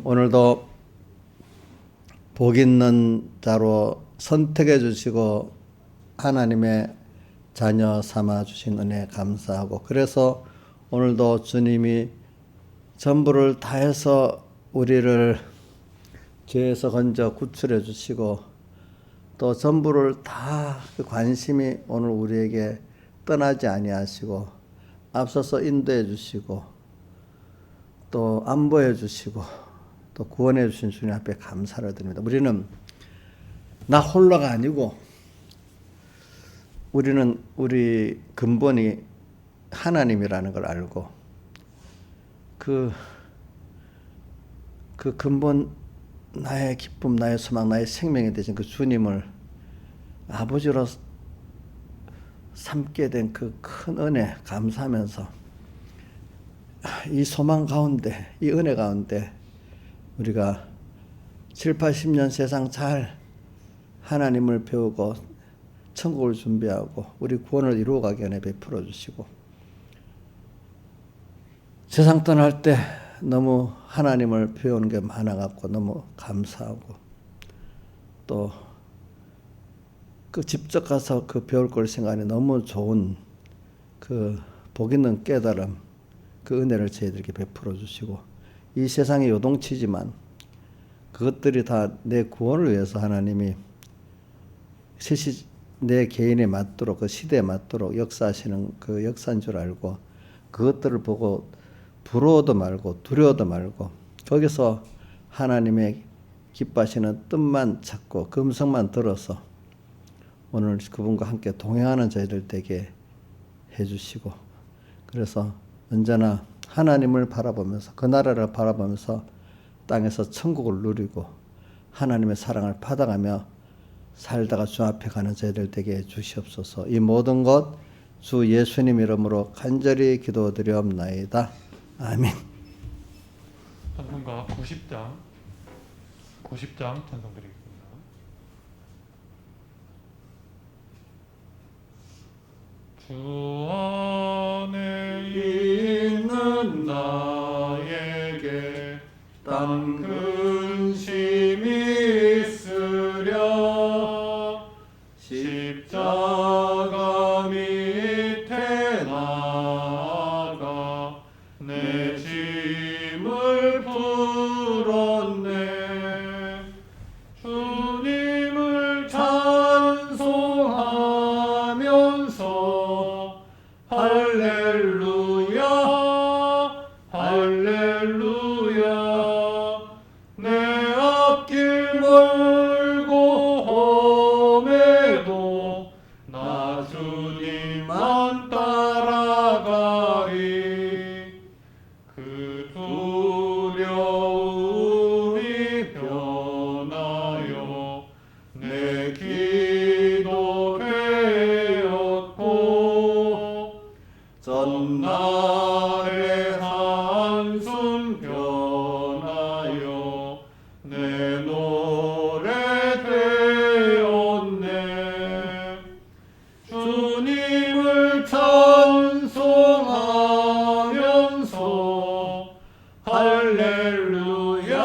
오늘도 복 있는 자로 선택해 주시고 하나님의 자녀 삼아 주신 은혜 감사하고, 그래서 오늘도 주님이 전부를 다해서 우리를 죄에서 건져 구출해 주시고, 또 전부를 다 그 관심이 오늘 우리에게 떠나지 아니하시고 앞서서 인도해 주시고 또 안보해 주시고 또 구원해 주신 주님 앞에 감사를 드립니다. 우리는 나 홀로가 아니고 우리는 우리 근본이 하나님이라는 걸 알고 그 근본, 나의 기쁨, 나의 소망, 나의 생명이 되신 그 주님을 아버지로 삼게 된 그 큰 은혜 감사하면서 이 소망 가운데, 이 은혜 가운데 우리가 7, 80년 세상 잘 하나님을 배우고 천국을 준비하고 우리 구원을 이루어가게 은혜 베풀어 주시고, 세상 떠날 때 너무 하나님을 배우는 게 많아갖고 너무 감사하고, 또 그 직접 가서 그 배울 걸 생각하니 너무 좋은 그 복 있는 깨달음, 그 은혜를 저희들에게 베풀어 주시고, 이 세상이 요동치지만 그것들이 다 내 구원을 위해서 하나님이 내 개인에 맞도록, 그 시대에 맞도록 역사하시는 그 역사인 줄 알고, 그것들을 보고 부러워도 말고 두려워도 말고 거기서 하나님의 기뻐하시는 뜻만 찾고 그 음성만 들어서 오늘 그분과 함께 동행하는 저희들 되게 해주시고, 그래서 언제나 하나님을 바라보면서 그 나라를 바라보면서 땅에서 천국을 누리고 하나님의 사랑을 받아가며 살다가 주 앞에 가는 저희들 되게 해주시옵소서. 이 모든 것 주 예수님 이름으로 간절히 기도드리옵나이다. 아멘. 찬송가 90장 찬송 드리겠습니다. 주 안에 있는 나에게 딴 근심이 있으랴. 십자가 밑에 나아가 내 짐을 풀었네. 주님을 찬송하면서 할렐루야 할렐루야. 내 앞길 멀고 험해도 나 주님만 따라가리. 그 두려움이 변하여 내 기도 되었고, 전날의 한숨 변하여 내 노래 되었네. 주님을 찬송하면서 할렐루야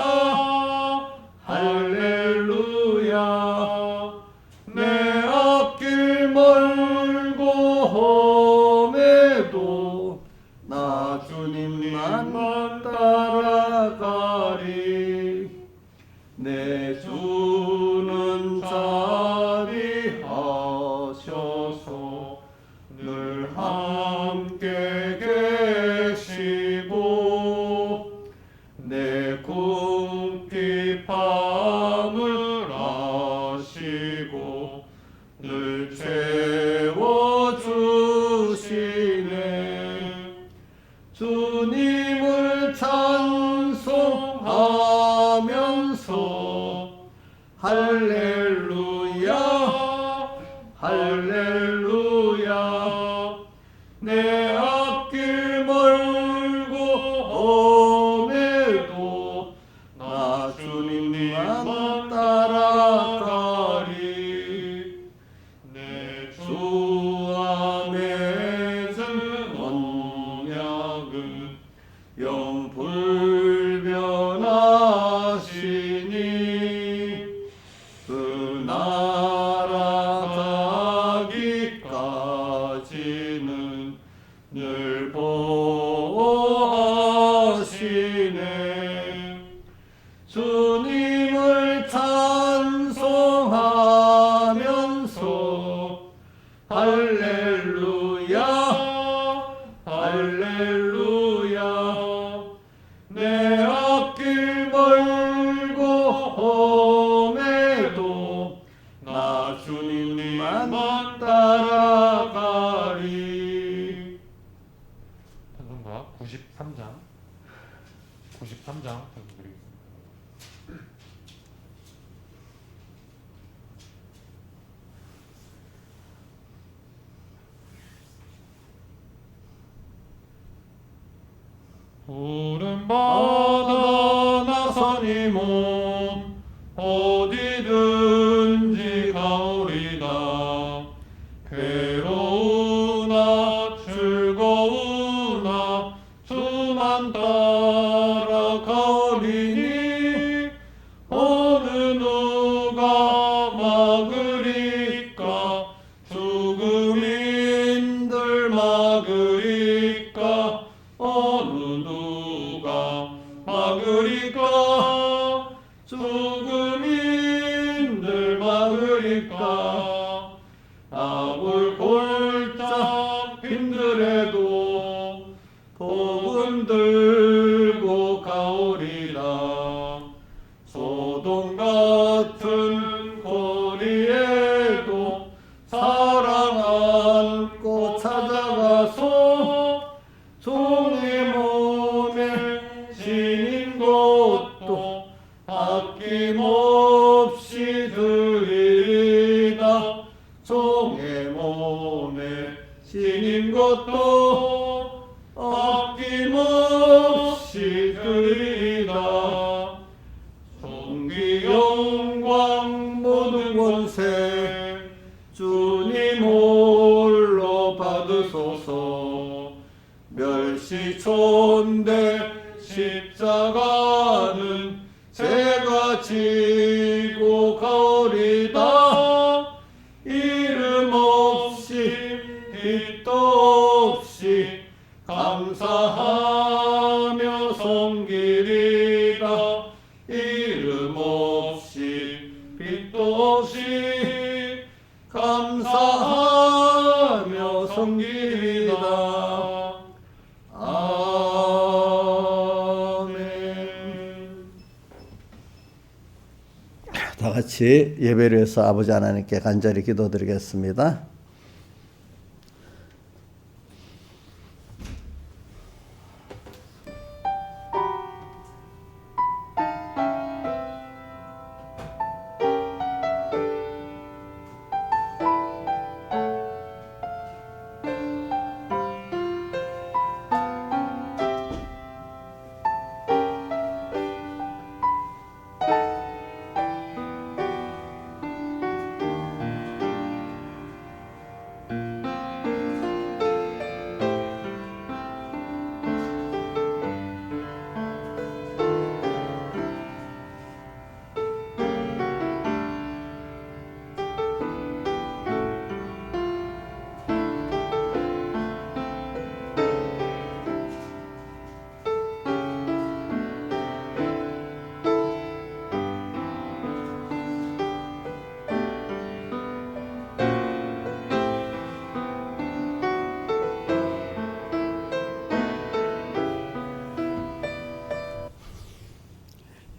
할렐루야. 내 앞길 멀고 험해도 나 주님만 따라가리. 내 주는 자비하셔서 늘 함께 계시고, 내 궁핍함을 아시고 늘 채워주시네. 주님을 찬송하면서 할렐루야 할렐루야. 내 앞길 멀고 험해도 나 주님만 따라가리. 내 주 안에 준 언약은 영 불변하 주님을 찬송하면서 할렐루야 할렐루야 내 앞길 멀고 험해도 나 주님만 따라가리. 찬송가 93장 전해드리겠습니다. 푸른 바다 나선이 몸 어디든지 가오리다. 괴로우나 즐거우나 주만 따라 가오리니 어느 누가 막으리까. 죽음인들 막으리까. 어느 누가 막으리까. 죽음인들 막으리까. 아굴 골짜 힘들어도 복음 들고 가오리라. 소돔 같은 거리에도 사랑 안고 찾아가서 종의 몸에 지닌 것도 아낌없이 드리리다. 종의 몸에 지닌 것도 아낌없이 드리리다. 존귀 영광 모든 권세 주님 홀로 받으소서. 멸시촌대 십자가는 제가 지고 가오리다. 이름 없이 빛도 없이 감사하며 섬기리다. 이름 없이 빛도 없이 감사하며 섬기리다. 아멘. 다 같이 예배를 해서 아버지 하나님께 간절히 기도드리겠습니다.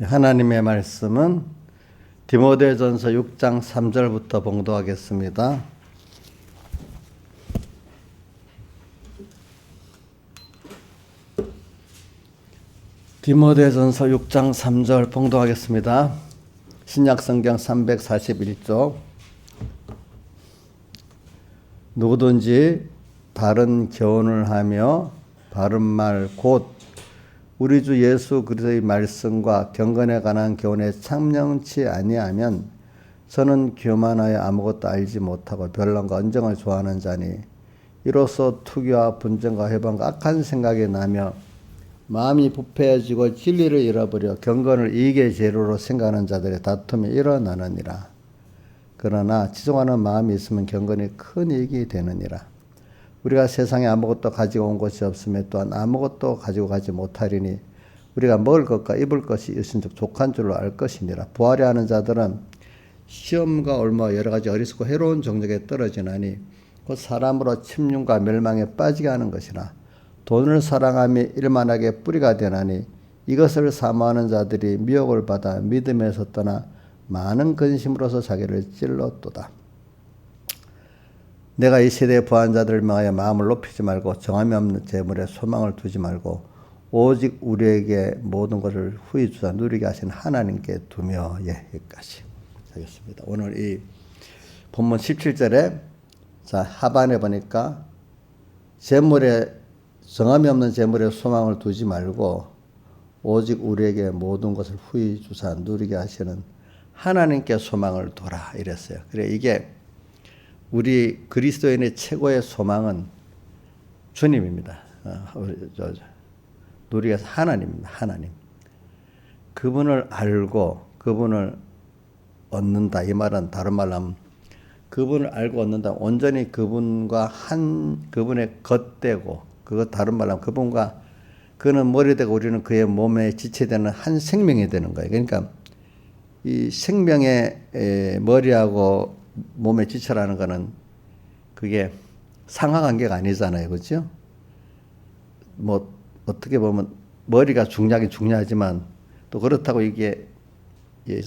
하나님의 말씀은 디모데전서 6장 3절부터 봉독하겠습니다. 디모데전서 6장 3절 봉독하겠습니다. 신약성경 341쪽. 누구든지 바른 교훈을 하며 바른 말 곧 우리 주 예수 그리스도의 말씀과 경건에 관한 교훈에 참념치 아니하면 저는 교만하여 아무것도 알지 못하고 변론과 언정을 좋아하는 자니 이로써 투기와 분쟁과 회방과 악한 생각이 나며 마음이 부패해지고 진리를 잃어버려 경건을 이익의 재료로 생각하는 자들의 다툼이 일어나느니라. 그러나 지속하는 마음이 있으면 경건이 큰 이익이 되느니라. 우리가 세상에 아무것도 가지고 온 것이 없으며 또한 아무것도 가지고 가지 못하리니 우리가 먹을 것과 입을 것이 있은즉 족한 줄로 알 것이니라. 부하려 하는 자들은 시험과 올무와 여러 가지 어리석고 해로운 정력에 떨어지나니 곧 사람으로 침륜과 멸망에 빠지게 하는 것이라. 돈을 사랑함이 일만하게 뿌리가 되나니 이것을 사모하는 자들이 미혹을 받아 믿음에서 떠나 많은 근심으로서 자기를 찔렀도다. 내가 이 세대의 부한 자들을 명하여 마음을 높이지 말고 정함이 없는 재물에 소망을 두지 말고 오직 우리에게 모든 것을 후히 주사 누리게 하신 하나님께 두며. 여기까지 하겠습니다. 오늘 이 본문 17절에 자 하반에 보니까 재물에 정함이 없는 재물에 소망을 두지 말고 오직 우리에게 모든 것을 후히 주사 누리게 하시는 하나님께 소망을 둬라 이랬어요. 그래 이게 우리 그리스도인의 최고의 소망은 주님입니다. 누리게 하나님입니다. 하나님. 그분을 알고 그분을 얻는다. 이 말은 다른 말로 하면 그분을 알고 얻는다. 온전히 그분과 그분의 겉되고 그거 다른 말로 하면 그분과 그는 머리 되고 우리는 그의 몸에 지체되는 한 생명이 되는 거예요. 그러니까 이 생명의 머리하고 몸의 지체라는 거는 그게 상하관계가 아니잖아요. 그렇죠? 뭐 어떻게 보면 머리가 중요하긴 중요하지만 또 그렇다고 이게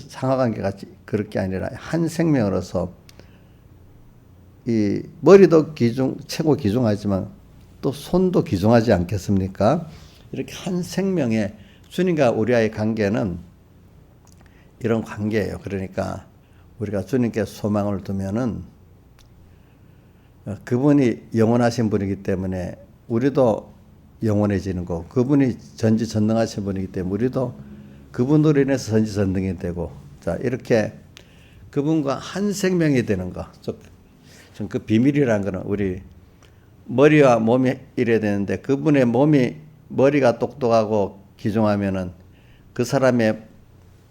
상하관계가 그럴 게 아니라 한 생명으로서 이 머리도 최고 귀중하지만 또 손도 귀중하지 않겠습니까? 이렇게 한 생명의 주님과 우리와의 관계는 이런 관계예요. 그러니까 우리가 주님께 소망을 두면은 그분이 영원하신 분이기 때문에 우리도 영원해지는 거고 그분이 전지전능하신 분이기 때문에 우리도 그분으로 인해서 전지전능이 되고 자 이렇게 그분과 한 생명이 되는 거. 전 그 비밀이라는 거는 우리 머리와 몸이 이래야 되는데 그분의 머리가 똑똑하고 귀중하면은 그 사람의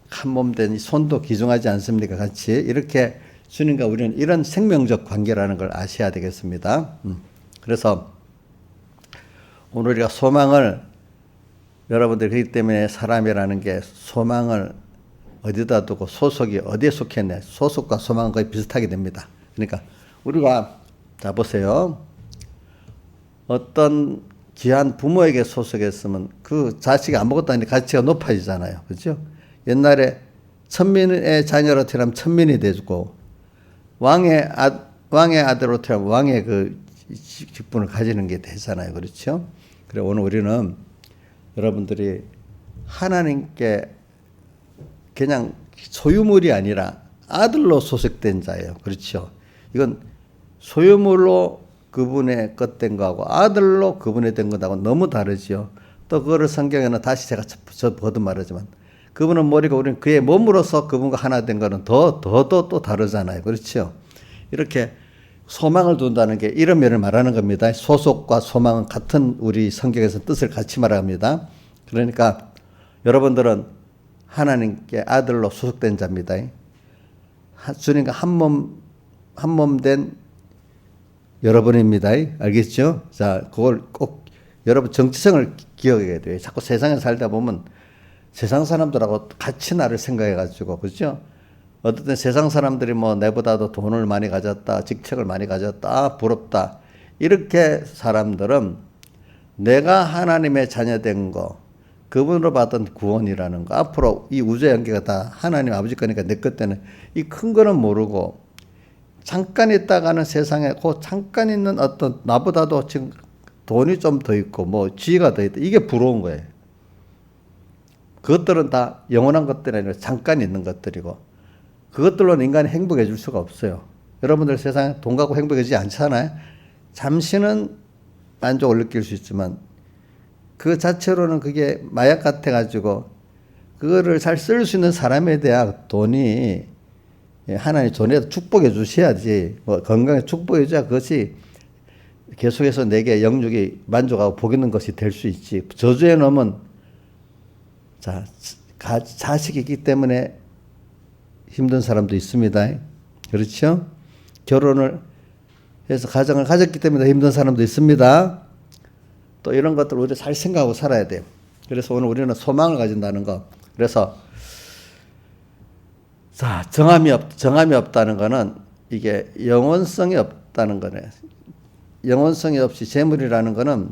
한 몸 된 손도 귀중하지 않습니까? 같이 이렇게 주님과 우리는 이런 생명적 관계라는 걸 아셔야 되겠습니다. 그래서 오늘 우리가 소망을 여러분들 그렇기 때문에 사람이라는 게 소망을 어디다 두고 소속이 어디에 속했네. 소속과 소망은 거의 비슷하게 됩니다. 그러니까 우리가 자 보세요. 어떤 귀한 부모에게 소속했으면 그 자식이 아무것도 아닌데 가치가 높아지잖아요. 그렇죠? 옛날에 천민의 자녀로 태어나면 천민이 되고 왕의 아들로 태어나면 왕의 그 직분을 가지는 게 되잖아요. 그렇죠? 그래 오늘 우리는 여러분들이 하나님께 그냥 소유물이 아니라 아들로 소속된 자예요. 그렇죠? 이건 소유물로 그분의 것된 거하고 아들로 그분의 된 것하고 너무 다르죠. 또 그거를 성경에는 다시 제가 거듭 말하지만 그분은 머리고 우리는 그의 몸으로서 그분과 하나 된 거는 더 또 다르잖아요. 그렇죠? 이렇게 소망을 둔다는 게 이런 면을 말하는 겁니다. 소속과 소망은 같은 우리 성경에서 뜻을 같이 말합니다. 그러니까 여러분들은 하나님께 아들로 소속된 자입니다. 주님과 한 몸 된 여러분입니다. 알겠죠? 자, 그걸 꼭 여러분 정체성을 기억해야 돼요. 자꾸 세상에 살다 보면 세상 사람들하고 같이 나를 생각해가지고, 그죠? 어떤 때 세상 사람들이 뭐 내보다도 돈을 많이 가졌다, 직책을 많이 가졌다, 부럽다. 이렇게 사람들은 내가 하나님의 자녀된 거, 그분으로 받은 구원이라는 거, 앞으로 이 우주의 연계가 다 하나님 아버지 거니까 내 것 때는 이 큰 거는 모르고 잠깐 있다가는 세상에 그 잠깐 있는 어떤 나보다도 지금 돈이 좀 더 있고 뭐 지위가 더 있다. 이게 부러운 거예요. 그것들은 다 영원한 것들이 아니라 잠깐 있는 것들이고 그것들로는 인간이 행복해질 수가 없어요. 여러분들 세상에 돈 갖고 행복해지지 않잖아요. 잠시는 만족을 느낄 수 있지만 그 자체로는 그게 마약 같아가지고 그거를 잘 쓸 수 있는 사람에 대한 돈이 하나님 전에도 축복해 주셔야지 뭐 건강에 축복해 줘야 그것이 계속해서 내게 영육이 만족하고 복 있는 것이 될 수 있지. 저주에 넘은 자식이 있기 때문에 힘든 사람도 있습니다. 그렇죠? 결혼을 해서 가정을 가졌기 때문에 힘든 사람도 있습니다. 또 이런 것들 우리가 잘 생각하고 살아야 돼요. 그래서 오늘 우리는 소망을 가진다는 거. 그래서 자, 정함이 없다는 거는 이게 영원성이 없다는 거네. 영원성이 없이 재물이라는 거는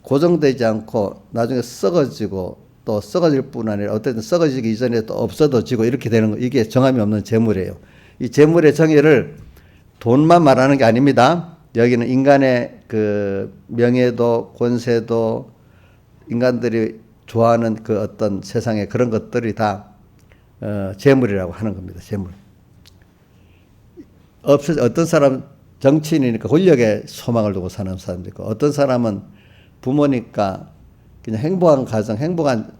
고정되지 않고 나중에 썩어지고 또 썩어질 뿐 아니라 어쨌든 썩어지기 이전에 또 없어져지고 이렇게 되는 거. 이게 정함이 없는 재물이에요. 이 재물의 정의를 돈만 말하는 게 아닙니다. 여기는 인간의 그 명예도 권세도 인간들이 좋아하는 그 어떤 세상의 그런 것들이 다 재물이라고 하는 겁니다. 재물. 어떤 사람 정치인이니까 권력에 소망을 두고 사는 사람도 있고, 어떤 사람은 부모니까 그냥 행복한 가정, 행복한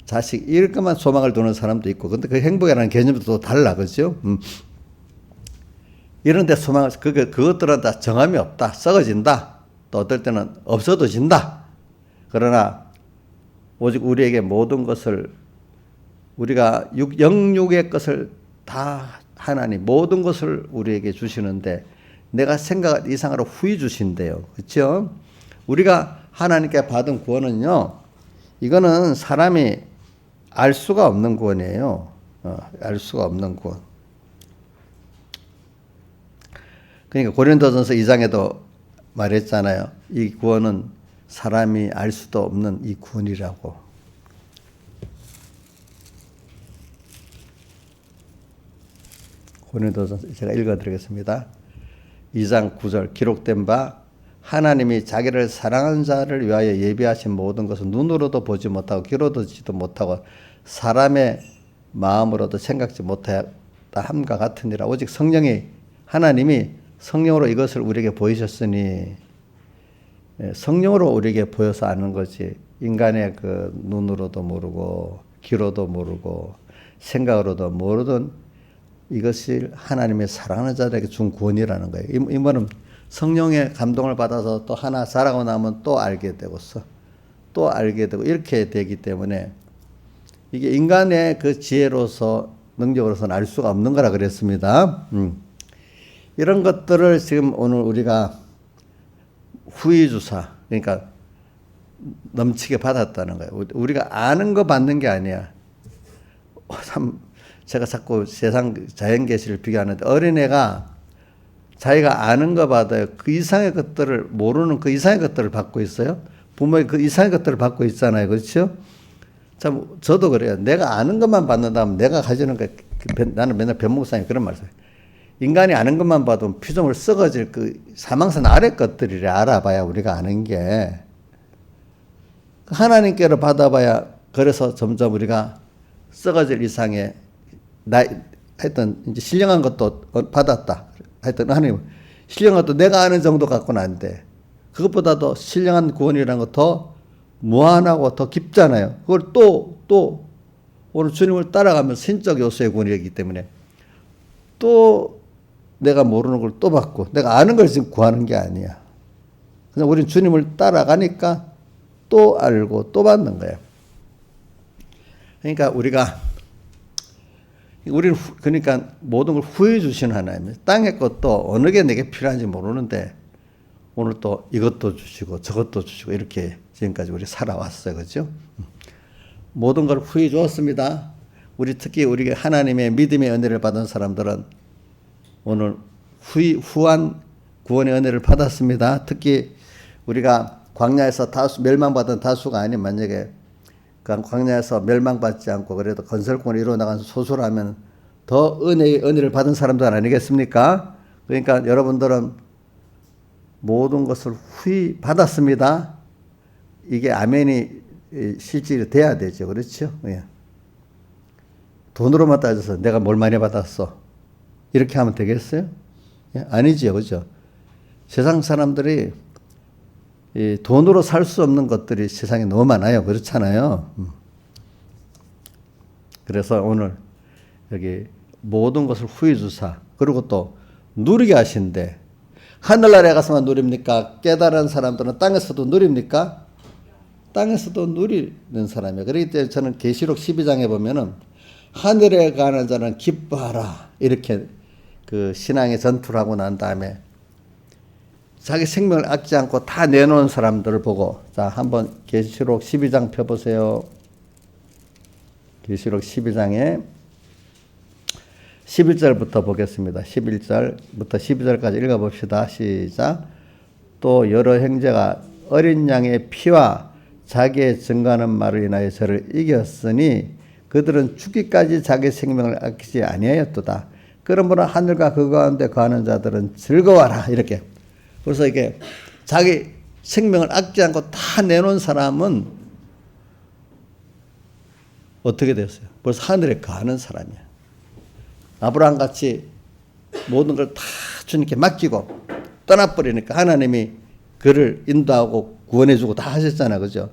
자식 이럴 것만 소망을 두는 사람도 있고, 근데 그 행복이라는 개념도 또 달라, 그렇죠? 이런데 소망을 그것들은 다 정함이 없다, 썩어진다, 또 어떨 때는 없어져진다. 그러나 오직 우리에게 모든 것을 우리가 영육의 것을 다 하나님 모든 것을 우리에게 주시는데 내가 생각 이상으로 후히 주신대요. 그렇죠? 우리가 하나님께 받은 구원은요. 이거는 사람이 알 수가 없는 구원이에요. 알 수가 없는 구원. 그러니까 고린도전서 2장에도 말했잖아요. 이 구원은 사람이 알 수도 없는 이 구원이라고. 고린도전서 제가 읽어드리겠습니다. 2장 9절 기록된 바 하나님이 자기를 사랑하는 자를 위하여 예비하신 모든 것은 눈으로도 보지 못하고 귀로도 듣지도 못하고 사람의 마음으로도 생각지 못하였다 함과 같으니라. 오직 하나님이 성령으로 이것을 우리에게 보이셨으니, 성령으로 우리에게 보여서 아는 거지 인간의 그 눈으로도 모르고 귀로도 모르고 생각으로도 모르던 이것이 하나님의 사랑하는 자들에게 준 구원이라는 거예요. 이 말은 성령의 감동을 받아서 또 하나 자라고 나면 또 알게 되고서 또 알게 되고 이렇게 되기 때문에 이게 인간의 그 지혜로서 능력으로서는 알 수가 없는 거라 그랬습니다. 이런 것들을 지금 오늘 우리가 후의주사, 그러니까 넘치게 받았다는 거예요. 우리가 아는 거 받는 게 아니야. 참 제가 자꾸 세상 자연계시를 비교하는데 어린애가 자기가 아는 거 받아요. 그 이상의 것들을 모르는 그 이상의 것들을 받고 있어요. 부모의 그 이상의 것들을 받고 있잖아요. 그렇죠? 참 저도 그래요. 내가 아는 것만 받는다면 내가 가지는 거 나는 맨날 변목사님 그런 말을 해요. 인간이 아는 것만 봐도 피조물 썩어질 그 사망선 아래 것들이래 알아봐야 우리가 아는 게. 하나님께로 받아봐야 그래서 점점 우리가 썩어질 이상의 하여튼 이제 신령한 것도 받았다. 하여튼 하나님 신령한 것도 내가 아는 정도 갖고는 안 돼. 그것보다도 신령한 구원이라는 거 더 무한하고 더 깊잖아요. 그걸 또 오늘 주님을 따라가면 신적 요소의 구원이기 때문에 또 내가 모르는 걸 또 받고 내가 아는 걸 지금 구하는 게 아니야. 그냥 우리는 주님을 따라가니까 또 알고 또 받는 거예요. 그러니까 우리는 그러니까 모든 걸 후해 주신 하나님. 땅의 것도 어느 게 내게 필요한지 모르는데 오늘 또 이것도 주시고 저것도 주시고 이렇게 지금까지 우리 살아왔어요. 그렇죠? 모든 걸 후해 주었습니다. 특히 우리 하나님의 믿음의 은혜를 받은 사람들은 오늘 후한 구원의 은혜를 받았습니다. 특히 우리가 광야에서 멸망받은 다수가 아닌 만약에 그 광야에서 멸망받지 않고 그래도 건설권을 이루어나가는 소수라면 더 은혜를 받은 사람들 아니겠습니까? 그러니까 여러분들은 모든 것을 후히 받았습니다. 이게 아멘이 실질이 돼야 되죠. 그렇죠? 예. 돈으로만 따져서 내가 뭘 많이 받았어. 이렇게 하면 되겠어요? 예? 아니지요. 그죠? 세상 사람들이 이 돈으로 살 수 없는 것들이 세상에 너무 많아요. 그렇잖아요. 그래서 오늘 여기 모든 것을 후히 주사 그리고 또 누리게 하신대. 하늘나라에 가서만 누립니까? 깨달은 사람들은 땅에서도 누립니까? 땅에서도 누리는 사람이에요. 그렇기 때문에 저는 계시록 12장에 보면은 하늘에 가는 자는 기뻐하라 이렇게 그 신앙의 전투를 하고 난 다음에 자기 생명을 아끼지 않고 다 내놓은 사람들을 보고, 자, 한번 계시록 12장 펴보세요. 계시록 12장에 11절부터 보겠습니다. 11절부터 12절까지 읽어봅시다. 시작. 또 여러 형제가 어린 양의 피와 자기의 증거하는 말을 인하여 저를 이겼으니 그들은 죽기까지 자기 생명을 아끼지 아니하였도다. 그러므로 하늘과 그 가운데 거하는 자들은 즐거워하라. 이렇게. 그래서 이게 자기 생명을 아끼지 않고 다 내놓은 사람은 어떻게 됐어요? 벌써 하늘에 거하는 사람이야. 아브라함 같이 모든 걸 다 주님께 맡기고 떠나버리니까 하나님이 그를 인도하고 구원해주고 다 하셨잖아요. 그죠?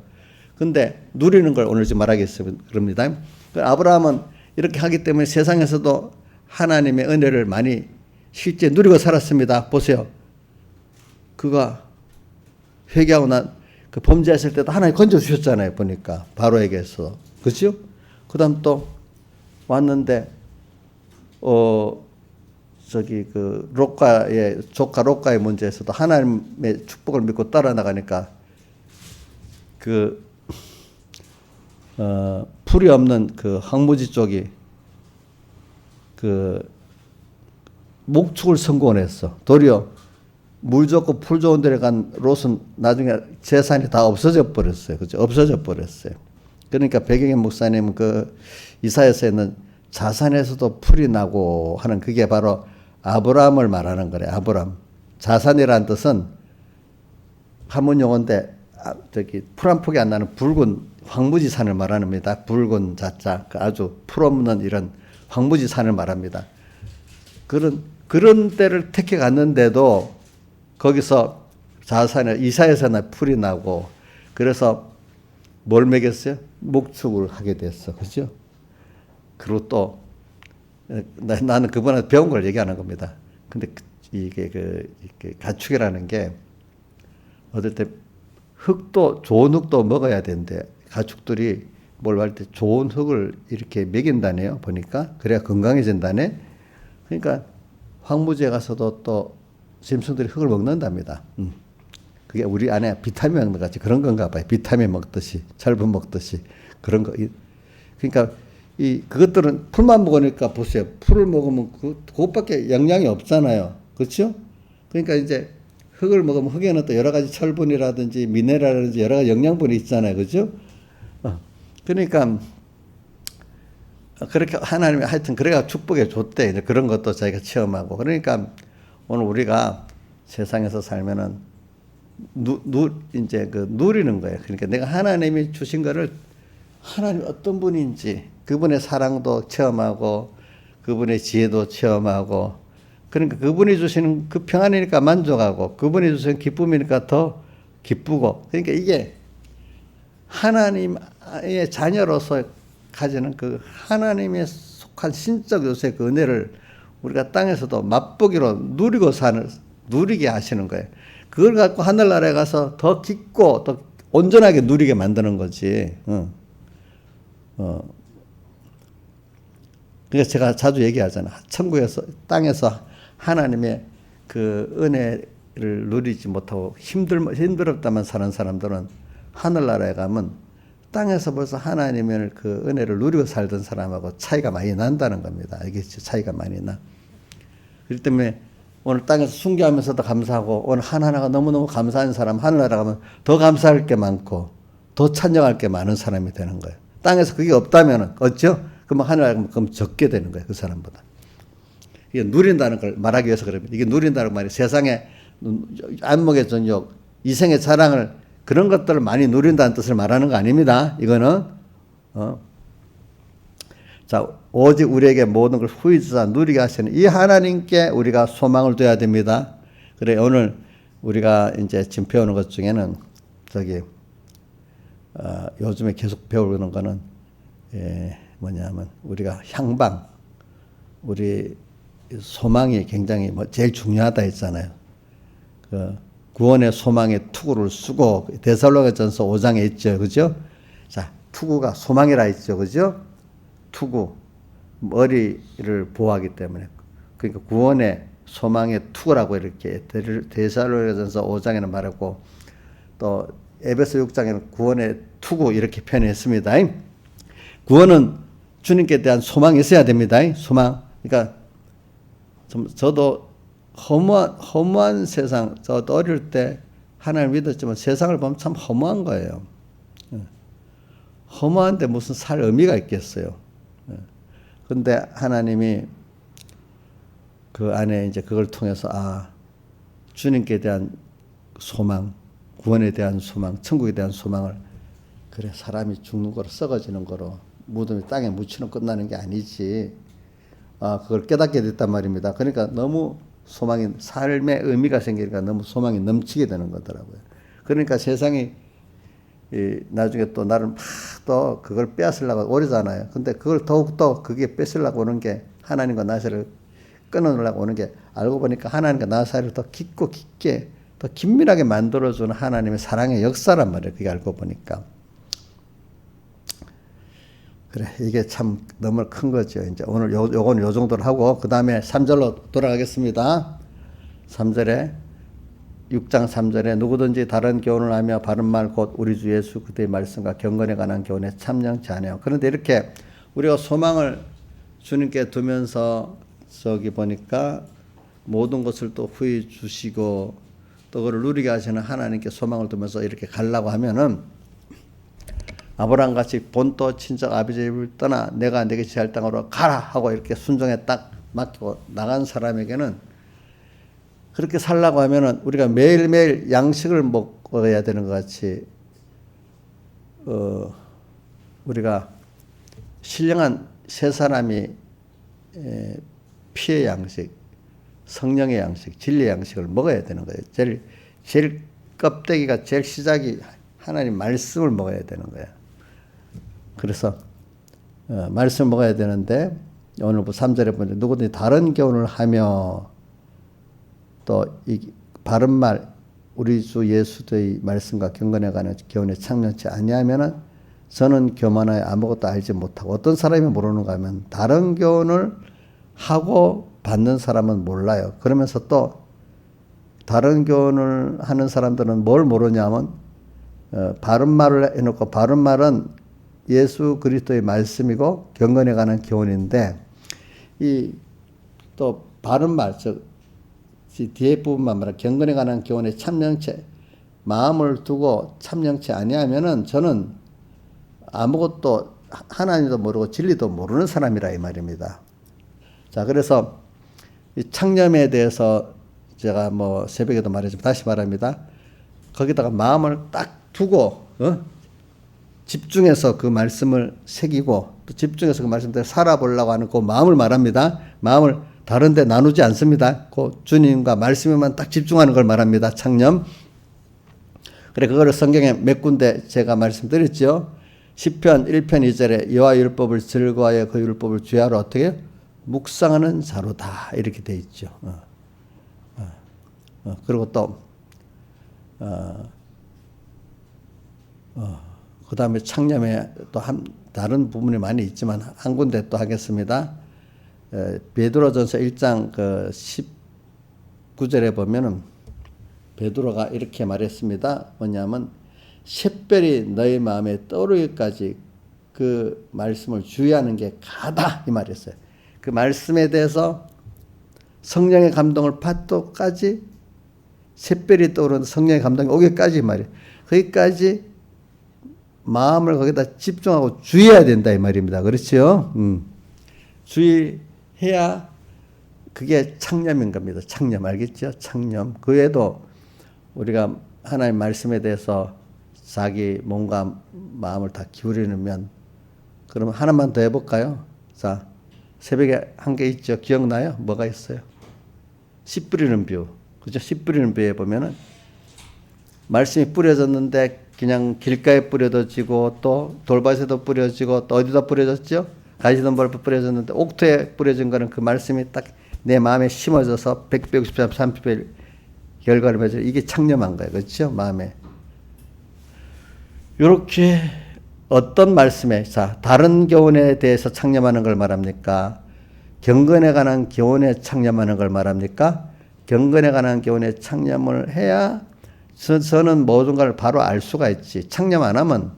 근데 누리는 걸 오늘 지금 말하겠습니다. 그럽니다. 아브라함은 이렇게 하기 때문에 세상에서도 하나님의 은혜를 많이 실제 누리고 살았습니다. 보세요. 그가 회개하고 그 범죄했을 때도 하나님 건져주셨잖아요. 보니까 바로에게서. 그렇죠? 그 다음 또 왔는데 그 롯가의 조카 롯가의 문제에서도 하나님의 축복을 믿고 따라 나가니까 풀이 없는 그 황무지 쪽이 그 목축을 성공했어. 도리어 물 좋고 풀 좋은 데를 간 롯은 나중에 재산이 다 없어져 버렸어요. 그죠? 없어져 버렸어요. 그러니까 백영현 목사님 그 이사야서에는 자산에서도 풀이 나고 하는 그게 바로 아브라함을 말하는 거래. 아브라함. 자산이라는 뜻은 한문 용어인데 풀 한 폭이 안 나는 붉은 황무지 산을 말합니다. 붉은 자자 아주 풀 없는 이런 황무지 산을 말합니다. 그런 때를 택해 갔는데도 거기서 자산에 이사야서나 풀이 나고 그래서 뭘 먹였어요? 목축을 하게 됐어. 그죠? 그리고 또 나는 그분한테 배운 걸 얘기하는 겁니다. 근데 이게 가축이라는 게 어떨 때 흙도 좋은 흙도 먹어야 되는데 가축들이 뭘 할 때 좋은 흙을 이렇게 먹인다네요. 보니까 그래야 건강해진다네. 그러니까 황무지에 가서도 또 짐승들이 흙을 먹는답니다. 그게 우리 안에 비타민 먹는 것 같이 그런 건가 봐요. 비타민 먹듯이 철분 먹듯이 그런 거. 그러니까 그것들은 풀만 먹으니까 보세요. 풀을 먹으면 그것밖에 영양이 없잖아요. 그렇죠? 그러니까 이제 흙을 먹으면 흙에는 또 여러 가지 철분이라든지 미네랄이라든지 여러 가지 영양분이 있잖아요. 그렇죠? 그러니까 그렇게 하나님이 하여튼 그래가 축복해 줬대. 이제 그런 것도 자기가 체험하고. 그러니까 오늘 우리가 세상에서 살면은 이제 누리는 거예요. 그러니까 내가 하나님이 주신 거를 하나님 어떤 분인지 그분의 사랑도 체험하고 그분의 지혜도 체험하고 그러니까 그분이 주시는 그 평안이니까 만족하고 그분이 주시는 기쁨이니까 더 기쁘고 그러니까 이게 하나님의 자녀로서 가지는 그 하나님의 속한 신적 요소의 그 은혜를 우리가 땅에서도 맛보기로 누리게 하시는 거예요. 그걸 갖고 하늘나라에 가서 더 깊고 더 온전하게 누리게 만드는 거지. 그래서 제가 자주 얘기하잖아. 천국에서 땅에서 하나님의 그 은혜를 누리지 못하고 힘들었다만 사는 사람들은 하늘나라에 가면 땅에서 벌써 하나님의 그 은혜를 누리고 살던 사람하고 차이가 많이 난다는 겁니다. 알겠죠? 차이가 많이 나. 그렇기 때문에 오늘 땅에서 순교하면서도 감사하고 오늘 하나하나가 너무너무 감사한 사람 하늘나라 가면 더 감사할 게 많고 더 찬양할 게 많은 사람이 되는 거예요. 땅에서 그게 없다면 어쩌? 그럼 하늘나라 가면 그럼 적게 되는 거예요. 그 사람보다. 이게 누린다는 걸 말하기 위해서 그럽니다. 이게 누린다는 말이 세상에 안목의 정욕, 이생의 자랑을 그런 것들을 많이 누린다는 뜻을 말하는 거 아닙니다. 이거는 자 오직 우리에게 모든 걸 후이주사 누리게 하시는 이 하나님께 우리가 소망을 둬야 됩니다. 그래 오늘 우리가 이제 지금 배우는 것 중에는 요즘에 계속 배우는 거는 뭐냐면 우리가 향방 우리 소망이 굉장히 제일 중요하다 했잖아요. 구원의 소망의 투구를 쓰고 데살로니가전서 5장에 있죠. 그죠? 자, 투구가 소망이라 했죠. 그죠? 투구 머리를 보호하기 때문에 그러니까 구원의 소망의 투구라고 이렇게 데살로니가전서 5장에는 말하고 또 에베소 6장에는 구원의 투구 이렇게 표현했습니다. 구원은 주님께 대한 소망이 있어야 됩니다. 소망. 그러니까 저도 허무한 세상, 저도 어릴 때 하나님을 믿었지만 세상을 보면 참 허무한 거예요. 허무한데 무슨 살 의미가 있겠어요. 근데 하나님이 그 안에 이제 그걸 통해서 주님께 대한 소망, 구원에 대한 소망, 천국에 대한 소망을 그래 사람이 죽는 거로 썩어지는 거로 무덤이 땅에 묻히는 끝나는 게 아니지. 그걸 깨닫게 됐단 말입니다. 그러니까 너무 소망이 삶의 의미가 생기니까 너무 소망이 넘치게 되는 거더라고요. 그러니까 세상이 나중에 또 나를 막 또 그걸 빼앗으려고 오래잖아요. 근데 그걸 더욱더 그게 뺏으려고 오는 게 하나님과 나 사이를 끊어놓으려고 오는 게 알고 보니까 하나님과 나 사이를 더 깊고 깊게 더 긴밀하게 만들어주는 하나님의 사랑의 역사란 말이에요. 그게 알고 보니까. 그래, 이게 참 너무 큰 거죠. 이제 오늘 요건 요 정도로 하고, 그 다음에 3절로 돌아가겠습니다. 3절에, 6장 3절에 누구든지 다른 교훈을 하며 바른 말 곧 우리 주 예수 그리스도의 말씀과 경건에 관한 교훈에 참여치 아니하요. 그런데 이렇게 우리가 소망을 주님께 두면서 저기 보니까 모든 것을 또 후히 주시고 또 그걸 누리게 하시는 하나님께 소망을 두면서 이렇게 가려고 하면은 아브라함 같이 본토 친척 아버지의 집을 떠나 내가 내게 지할 땅으로 가라 하고 이렇게 순종에 딱 맡기고 나간 사람에게는 그렇게 살라고 하면은 우리가 매일매일 양식을 먹어야 되는 것 같이 우리가 신령한 세 사람이 피의 양식, 성령의 양식, 진리의 양식을 먹어야 되는 거예요. 제일 껍데기가 제일 시작이 하나님 말씀을 먹어야 되는 거예요. 그래서 말씀을 먹어야 되는데 오늘 3절에 보니 누구든지 다른 교훈을 하며 또 이 바른 말 우리 주 예수의 말씀과 경건에 관한 교훈에 참여치 아니하면은 저는 교만하여 아무것도 알지 못하고 어떤 사람이 모르는가 하면 다른 교훈을 하고 받는 사람은 몰라요. 그러면서 또 다른 교훈을 하는 사람들은 뭘 모르냐면 바른 말을 해놓고 바른 말은 예수 그리스도의 말씀이고 경건에 관한 교훈인데 이 또 바른 말 즉 뒤에 부분만 말하 경건에 관한 교훈에 참여치 마음을 두고 참여치 아니하면은 저는 아무것도 하나님도 모르고 진리도 모르는 사람이라 이 말입니다. 자, 그래서 이 창념에 대해서 제가 뭐 새벽에도 말했지만 다시 말합니다. 거기다가 마음을 딱 두고 집중해서 그 말씀을 새기고 또 집중해서 그 말씀대로 살아보려고 하는 그 마음을 말합니다. 마음을 다른 데 나누지 않습니다. 그 주님과 말씀에만 딱 집중하는 걸 말합니다. 창념. 그래 그거를 성경에 몇 군데 제가 말씀드렸죠. 시편 1편 2절에 여호와 율법을 즐거워하여 그 율법을 주야로 어떻게 묵상하는 자로다 이렇게 돼 있죠. 그리고 또 그 다음에 창념에 또 다른 부분이 많이 있지만 한 군데 또 하겠습니다. 베드로전서 1장 그 19절에 보면은 베드로가 이렇게 말했습니다. 뭐냐면 샛별이 너희 마음에 떠오르기까지 그 말씀을 주의하는 게 가다 이 말이었어요. 그 말씀에 대해서 성령의 감동을 받도까지 샛별이 떠오르는 성령의 감동이 오기까지 말이에요. 거기까지 마음을 거기다 집중하고 주의해야 된다 이 말입니다. 그렇죠? 주의해야 그게 창념인 겁니다. 창념 알겠죠? 창념. 그 외에도 우리가 하나님 말씀에 대해서 자기 몸과 마음을 다 기울이면 그러면 하나만 더 해볼까요? 자, 새벽에 한 게 있죠. 기억나요? 뭐가 있어요? 씨 뿌리는 뷰. 그죠? 씨 뿌리는 뷰에 보면은 말씀이 뿌려졌는데 그냥 길가에 뿌려지고 또 돌밭에도 뿌려지고 또 어디다 뿌려졌죠? 가시덤불에 뿌려졌는데 옥토에 뿌려진 거는 그 말씀이 딱 내 마음에 심어져서 100배, 60배, 30배 결과를 맺어 이게 창념한 거예요. 그렇죠? 마음에. 이렇게 어떤 말씀에 자 다른 교훈에 대해서 창념하는 걸 말합니까? 경건에 관한 교훈에 창념하는 걸 말합니까? 경건에 관한 교훈에 창념을 해야 저는 모든 걸 바로 알 수가 있지. 창념 안 하면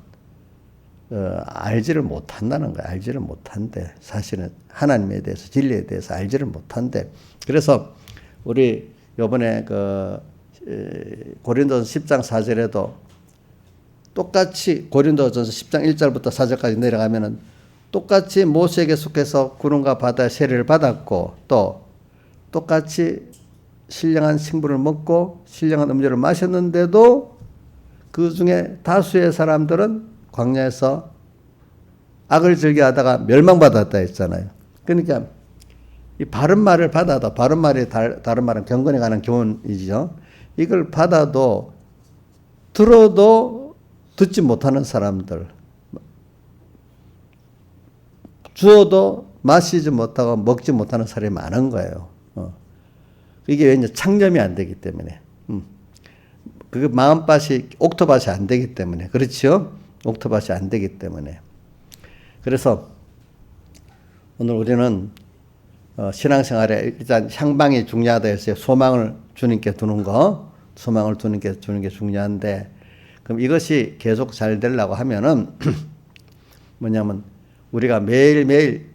알지를 못한다는 거야. 알지를 못한대. 사실은 하나님에 대해서 진리에 대해서 알지를 못한대. 그래서 우리 이번에 고린도전서 10장 4절에도 똑같이 고린도전서 10장 1절부터 4절까지 내려가면은 똑같이 모세에게 속해서 구름과 바다의 세례를 받았고 또 똑같이 신령한 식물을 먹고 신령한 음료를 마셨는데도 그 중에 다수의 사람들은 광야에서 악을 즐겨하다가 멸망받았다 했잖아요. 그러니까 이 바른 말을 받아도 바른 말이 다른 말은 경건에 관한 교훈이죠. 이걸 받아도 들어도 듣지 못하는 사람들, 주어도 마시지 못하고 먹지 못하는 사람이 많은 거예요. 이게 왠지 창념이 안 되기 때문에. 그게 마음밭이, 옥토밭이 안 되기 때문에. 그렇죠? 옥토밭이 안 되기 때문에. 그래서 오늘 우리는 신앙생활에 일단 향방이 중요하다 해서 소망을 주님께 두는 거, 소망을 두는 게 중요한데, 그럼 이것이 계속 잘 되려고 하면은 뭐냐면 우리가 매일매일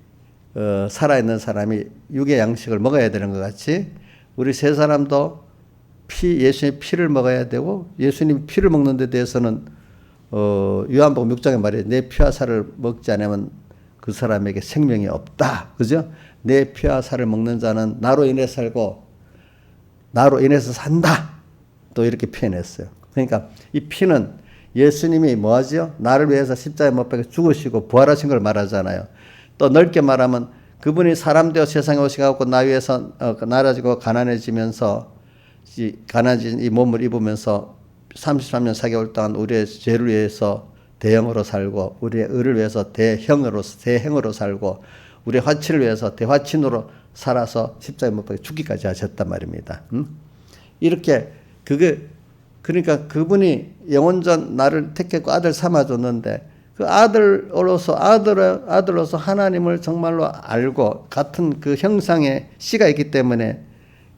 살아있는 사람이 육의 양식을 먹어야 되는 것 같이 우리 세 사람도 예수님의 피를 먹어야 되고 예수님 피를 먹는 데 대해서는 요한복음 6장에 말이에요. 내 피와 살을 먹지 않으면 그 사람에게 생명이 없다. 그죠? 내 피와 살을 먹는 자는 나로 인해 살고 나로 인해서 산다. 또 이렇게 표현했어요. 그러니까 이 피는 예수님이 뭐하죠? 나를 위해서 십자가에 못 박혀 죽으시고 부활하신 걸 말하잖아요. 또 넓게 말하면 그분이 사람 되어 세상에 오셔갖고 나 위해서 나라지고 가난해지면서 가난해진 이 몸을 입으면서 33년 4개월 동안 우리의 죄를 위해서 대형으로 살고 우리의 의를 위해서 대행으로 살고 우리의 화친을 위해서 대화친으로 살아서 십자가에 못 박혀 죽기까지 하셨단 말입니다. 이렇게 그러니까 그분이 영원전 나를 택했고 아들 삼아줬는데 그 아들로서 하나님을 정말로 알고 같은 그 형상의 씨가 있기 때문에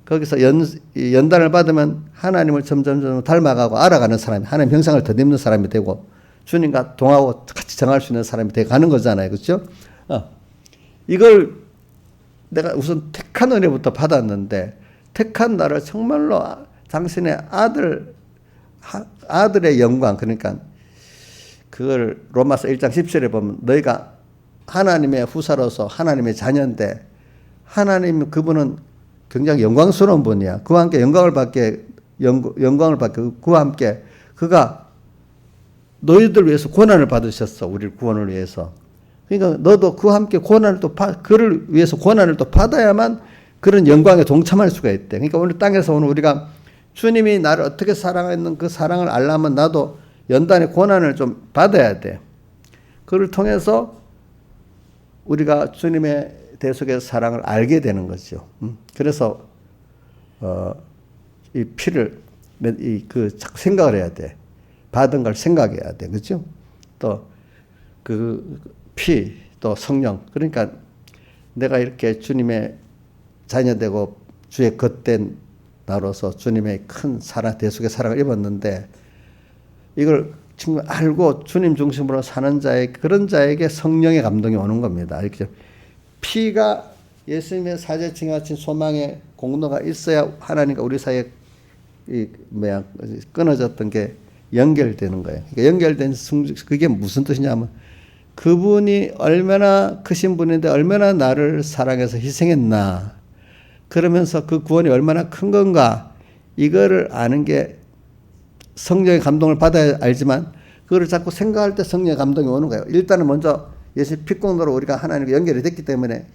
거기서 연단을 받으면 하나님을 점점 닮아가고 알아가는 사람이 하나님 형상을 덧입는 사람이 되고 주님과 동하고 같이 정할 수 있는 사람이 되어 가는 거잖아요. 그렇죠? 이걸 내가 우선 택한 은혜부터 받았는데 택한 나를 정말로 당신의 아들의 영광, 그러니까 그걸 로마서 1장 10절에 보면 너희가 하나님의 후사로서 하나님의 자녀인데 하나님 그분은 굉장히 영광스러운 분이야. 그와 함께 영광을 받게 그와 함께 그가 너희들 위해서 고난을 받으셨어. 우리를 구원을 위해서. 그러니까 너도 그와 함께 그를 위해서 고난을 또 받아야만 그런 영광에 동참할 수가 있대. 그러니까 오늘 땅에서 오늘 우리가 주님이 나를 어떻게 사랑했는 그 사랑을 알려면 나도 연단의 고난을 좀 받아야 돼. 그를 통해서 우리가 주님의 대속의 사랑을 알게 되는 거죠. 그래서 이 피를 생각을 해야 돼. 받은 걸 생각해야 돼. 그렇죠? 또 그 피, 또 성령. 그러니까 내가 이렇게 주님의 자녀되고 주의 겉된 나로서 주님의 큰 사랑, 대속의 사랑을 입었는데 이걸 정말 알고 주님 중심으로 사는 그런 자에게 성령의 감동이 오는 겁니다. 이렇게 피가 예수님의 사제층에 바친 소망의 공로가 있어야 하나님과 우리 사이에 끊어졌던 게 연결되는 거예요. 그러니까 연결된 그게 무슨 뜻이냐면 그분이 얼마나 크신 분인데 얼마나 나를 사랑해서 희생했나. 그러면서 그 구원이 얼마나 큰 건가. 이거를 아는 게 성령의 감동을 받아야 알지만 그거를 자꾸 생각할 때 성령의 감동이 오는 거예요. 일단은 먼저 예수 피공로로 우리가 하나님과 연결이 됐기 때문에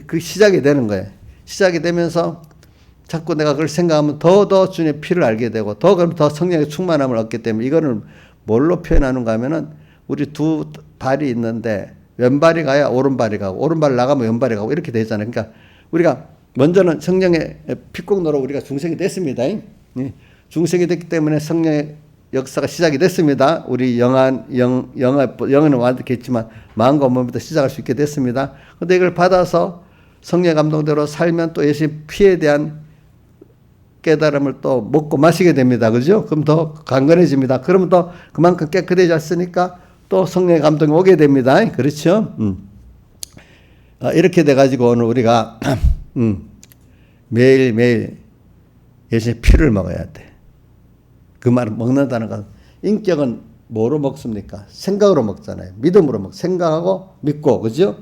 그 시작이 되는 거예요. 시작이 되면서 자꾸 내가 그걸 생각하면 더 주님의 피를 알게 되고 그럼 더 성령의 충만함을 얻기 때문에 이거는 뭘로 표현하는가 하면은 우리 두 발이 있는데 왼발이 가야 오른발이 가고 오른발 나가면 왼발이 가고 이렇게 되잖아요. 그러니까 우리가 먼저는 성령의 피공로로 우리가 중생이 됐습니다. 중생이 됐기 때문에 성령의 역사가 시작이 됐습니다. 우리 영은 완벽했지만 마음과 몸부터 시작할 수 있게 됐습니다. 그런데 이걸 받아서 성령의 감동대로 살면 또 예수의 피에 대한 깨달음을 또 먹고 마시게 됩니다. 그죠? 그럼 더 강건해집니다. 그러면 또 그만큼 깨끗해졌으니까 또 성령의 감동이 오게 됩니다. 그렇죠? 이렇게 돼가지고 오늘 우리가 매일매일 예수의 피를 먹어야 돼. 그 말은 먹는다는 건 인격은 뭐로 먹습니까? 생각으로 먹잖아요. 믿음으로 생각하고 믿고, 그죠?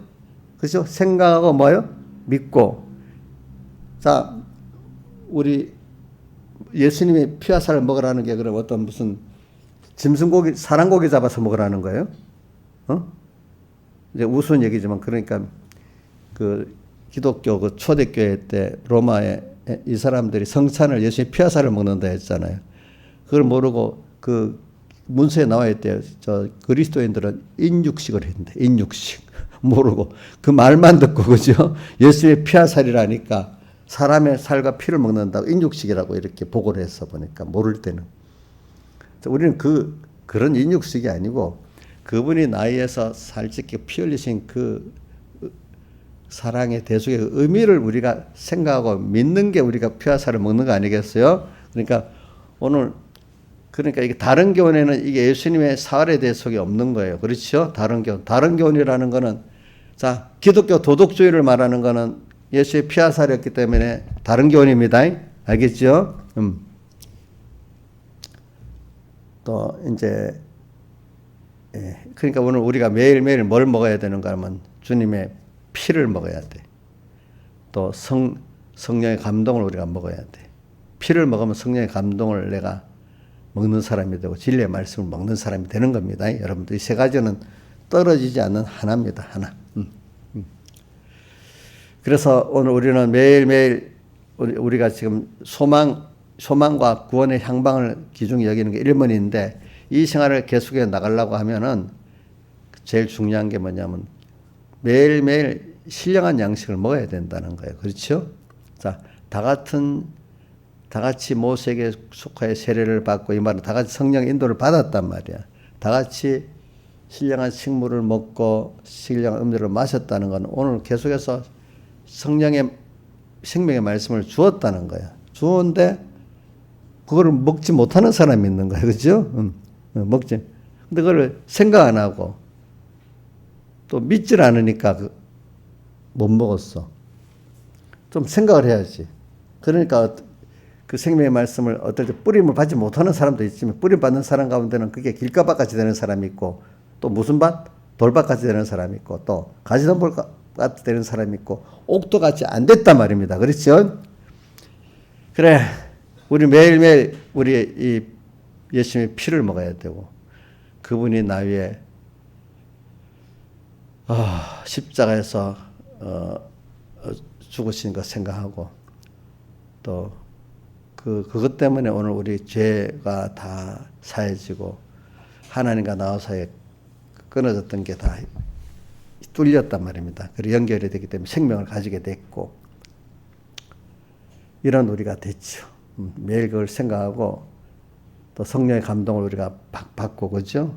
그죠? 생각하고 뭐요? 믿고. 자, 우리 예수님이 피와 살을 먹으라는 게 그럼 어떤 무슨 짐승고기, 사람고기 잡아서 먹으라는 거예요? 이제 우스운 얘기지만 그러니까 그 기독교 그 초대교회 때 로마에 이 사람들이 성찬을 예수의 피와 살을 먹는다 했잖아요. 그걸 모르고 그 문서에 나와 있대요. 저 그리스도인들은 인육식을 했는데 인육식 모르고 그 말만 듣고 그죠? 예수의 피와 살이라니까 사람의 살과 피를 먹는다고 인육식이라고 이렇게 보고를 했어 보니까 모를 때는 우리는 그런 인육식이 아니고 그분이 나이에서 살찌게 피 흘리신 그 사랑의 대속의 의미를 우리가 생각하고 믿는 게 우리가 피와 살을 먹는 거 아니겠어요? 그러니까 오늘 그러니까 이게 다른 교훈에는 이게 예수님의 사활의 대속이 없는 거예요. 그렇죠? 다른 교훈이라는 거는 자 기독교 도덕주의를 말하는 거는 예수의 피와 살이었기 때문에 다른 교훈입니다. 알겠죠? 또 이제 그러니까 오늘 우리가 매일매일 뭘 먹어야 되는가 하면 주님의 피를 먹어야 돼. 또 성령의 감동을 우리가 먹어야 돼. 피를 먹으면 성령의 감동을 내가 먹는 사람이 되고 진리의 말씀을 먹는 사람이 되는 겁니다. 여러분들 이 세 가지는 떨어지지 않는 하나입니다. 하나. 그래서 오늘 우리는 매일매일 우리가 지금 소망과 구원의 향방을 기준히 여기는 게 1번인데 이 생활을 계속해 나가려고 하면은 제일 중요한 게 뭐냐면 매일매일 신령한 양식을 먹어야 된다는 거예요. 그렇죠? 자, 다 같이 모세에게 속하여 세례를 받고 이 말은 다 같이 성령 인도를 받았단 말이야. 다 같이 신령한 식물을 먹고 신령한 음료를 마셨다는 건 오늘 계속해서 성령의 생명의 말씀을 주었다는 거야. 주었는데 그거를 먹지 못하는 사람이 있는 거야. 그죠? 먹지. 근데 그걸 생각 안 하고 또 믿질 않으니까 못 먹었어. 좀 생각을 해야지. 그러니까 그 생명의 말씀을 어떨 때 뿌림을 받지 못하는 사람도 있지만 뿌림 받는 사람 가운데는 그게 길가밭같이 되는 사람이 있고 또 무슨 밭? 돌밭같이 되는 사람이 있고 또 가지던볼같이 되는 사람이 있고 옥도같이 안 됐단 말입니다. 그렇죠? 그래 우리 매일매일 우리 이 예수님의 피를 먹어야 되고 그분이 나 위에 십자가에서 죽으신 거 생각하고 또 그것 때문에 오늘 우리 죄가 다 사해지고 하나님과 나와 사이에 끊어졌던 게 다 뚫렸단 말입니다. 그리고 연결이 되기 때문에 생명을 가지게 됐고 이런 우리가 됐죠. 매일 그걸 생각하고 또 성령의 감동을 우리가 받고 그죠?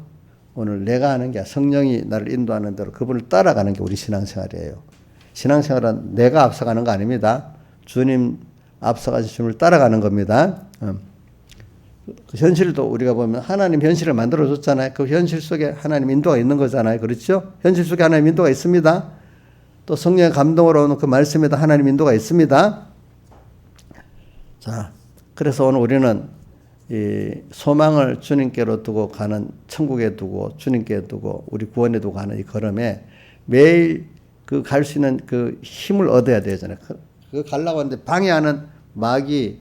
오늘 내가 하는 게 성령이 나를 인도하는 대로 그분을 따라가는 게 우리 신앙생활이에요. 신앙생활은 내가 앞서가는 거 아닙니다. 주님 앞서가신 주님을 따라가는 겁니다. 그 현실도 우리가 보면 하나님 현실을 만들어줬잖아요. 그 현실 속에 하나님 인도가 있는 거잖아요. 그렇죠? 현실 속에 하나님 인도가 있습니다. 또 성령의 감동으로 오는 그 말씀에도 하나님 인도가 있습니다. 자, 그래서 오늘 우리는 이 소망을 주님께로 두고 가는 천국에 두고 주님께 두고 우리 구원에 두고 가는 이 걸음에 매일 그 갈 수 있는 그 힘을 얻어야 되잖아요. 그 가려고 하는데 방해하는 마귀가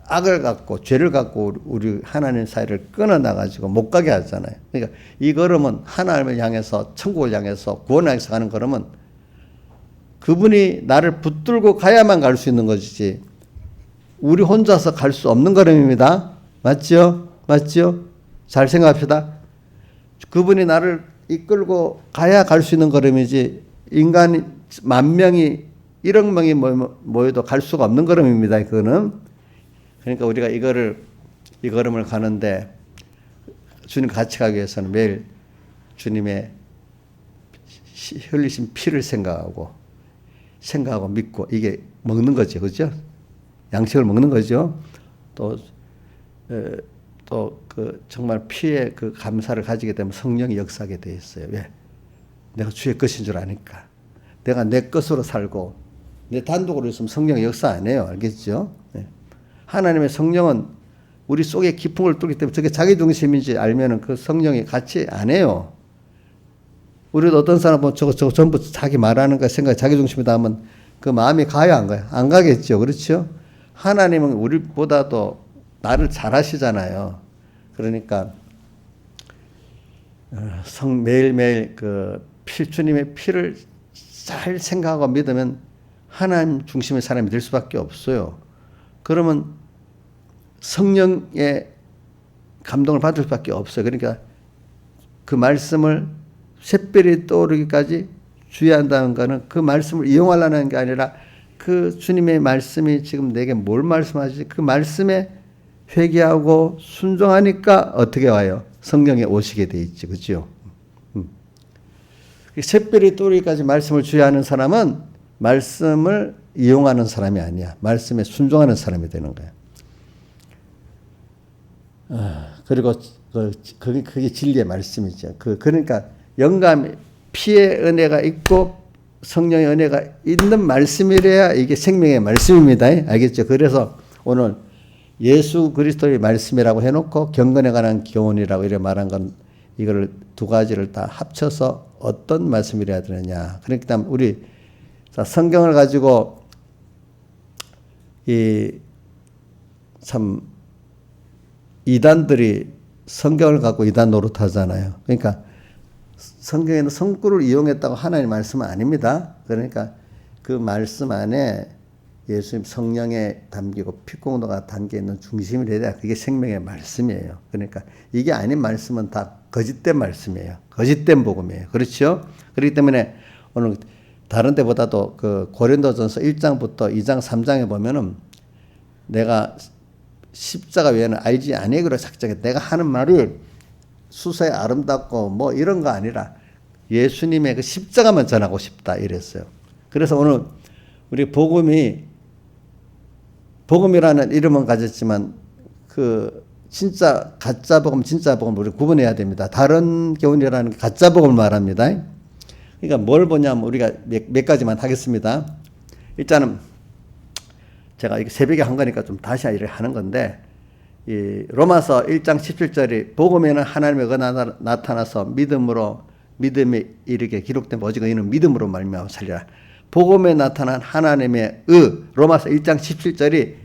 악을 갖고 죄를 갖고 우리 하나님 사이를 끊어놔가지고 못 가게 하잖아요. 그러니까 이 걸음은 하나님을 향해서 천국을 향해서 구원을 향해서 가는 걸음은 그분이 나를 붙들고 가야만 갈 수 있는 것이지 우리 혼자서 갈 수 없는 걸음입니다. 맞죠? 맞죠? 잘 생각합시다. 그분이 나를 이끌고 가야 갈 수 있는 걸음이지 인간이 10,000명이 1억 명이 모여도 갈 수가 없는 걸음입니다. 그거는. 그러니까 우리가 이 걸음을 가는데 주님 같이 가기 위해서는 매일 주님의 흘리신 피를 생각하고 믿고 이게 먹는 거죠. 그죠? 양식을 먹는 거죠. 또 그 정말 피의 그 감사를 가지게 되면 성령이 역사하게 돼 있어요. 왜? 내가 주의 것인 줄 아니까. 내가 내 것으로 살고 내 단독으로 있으면 성령이 역사 안 해요. 알겠죠? 네. 하나님의 성령은 우리 속에 기풍을 뚫기 때문에 저게 자기 중심인지 알면은 그 성령이 같이 안 해요. 우리도 어떤 사람 보면 저거 전부 자기 말하는 거 생각이 자기 중심이다 하면 그 마음이 가요, 안 가요? 안 가겠죠. 그렇죠? 하나님은 우리보다도 나를 잘 아시잖아요. 그러니까 매일매일 그 주님의 피를 잘 생각하고 믿으면 하나님 중심의 사람이 될 수밖에 없어요. 그러면 성령의 감동을 받을 수밖에 없어요. 그러니까 그 말씀을 샛별이 떠오르기까지 주의한다는 것은 그 말씀을 이용하려는 게 아니라 그 주님의 말씀이 지금 내게 뭘 말씀하지? 그 말씀에 회개하고 순종하니까 어떻게 와요? 성령이 오시게 돼 있지. 그렇죠? 샛별이 떠오르기까지 말씀을 주의하는 사람은 말씀을 이용하는 사람이 아니야. 말씀에 순종하는 사람이 되는 거야. 그리고 그게 진리의 말씀이죠. 그러니까 영감, 피의 은혜가 있고 성령의 은혜가 있는 말씀이래야 이게 생명의 말씀입니다. 알겠죠? 그래서 오늘 예수 그리스도의 말씀이라고 해놓고 경건에 관한 교훈이라고 이렇게 말한 건 이걸 두 가지를 다 합쳐서 어떤 말씀이래야 되느냐. 그러니까 우리 성경을 가지고 참 이단들이 성경을 갖고 이단 노릇하잖아요. 그러니까 성경에는 성구를 이용했다고 하나님 말씀은 아닙니다. 그러니까 그 말씀 안에 예수님 성령에 담기고 피공도가 담겨 있는 중심이 돼야 그게 생명의 말씀이에요. 그러니까 이게 아닌 말씀은 다 거짓된 말씀이에요. 거짓된 복음이에요. 그렇죠? 그렇기 때문에 오늘 다른 데보다도 그 고린도전서 1장부터 2장, 3장에 보면은 내가 십자가 외에는 알지 아니기로 작정해. 내가 하는 말이 수사에 아름답고 뭐 이런 거 아니라 예수님의 그 십자가만 전하고 싶다 이랬어요. 그래서 오늘 우리 복음이라는 이름은 가졌지만 그 진짜 가짜 복음, 진짜 복음을 우리 구분해야 됩니다. 다른 교훈이라는 게 가짜 복음을 말합니다. 그러니까 뭘 보냐면 우리가 몇 가지만 하겠습니다. 일단은 제가 이게 새벽에 한 거니까 좀 다시 하는 건데 이 로마서 1장 17절이 복음에는 하나님의 은혜가 나타나서 믿음에 이르게 기록된 오직 이는 믿음으로 말미암아 살리라. 복음에 나타난 하나님의 로마서 1장 17절이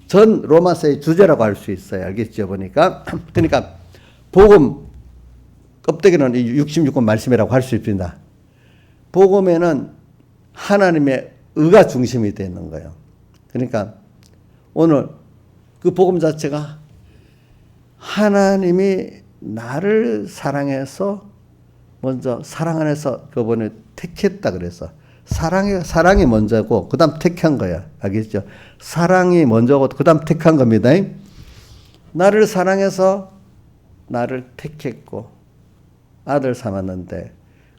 전 로마서의 주제라고 할 수 있어요. 알겠죠? 보니까 그러니까 복음 껍데기는 66권 말씀이라고 할 수 있습니다. 복음에는 하나님의 의가 중심이 되는 거예요. 그러니까 오늘 그 복음 자체가 하나님이 나를 사랑해서 먼저 사랑 안에서 그분을 택했다 그래서 사랑이 먼저고 그 다음 택한 거야. 알겠죠? 사랑이 먼저고 그 다음 택한 겁니다. 나를 사랑해서 나를 택했고 아들 삼았는데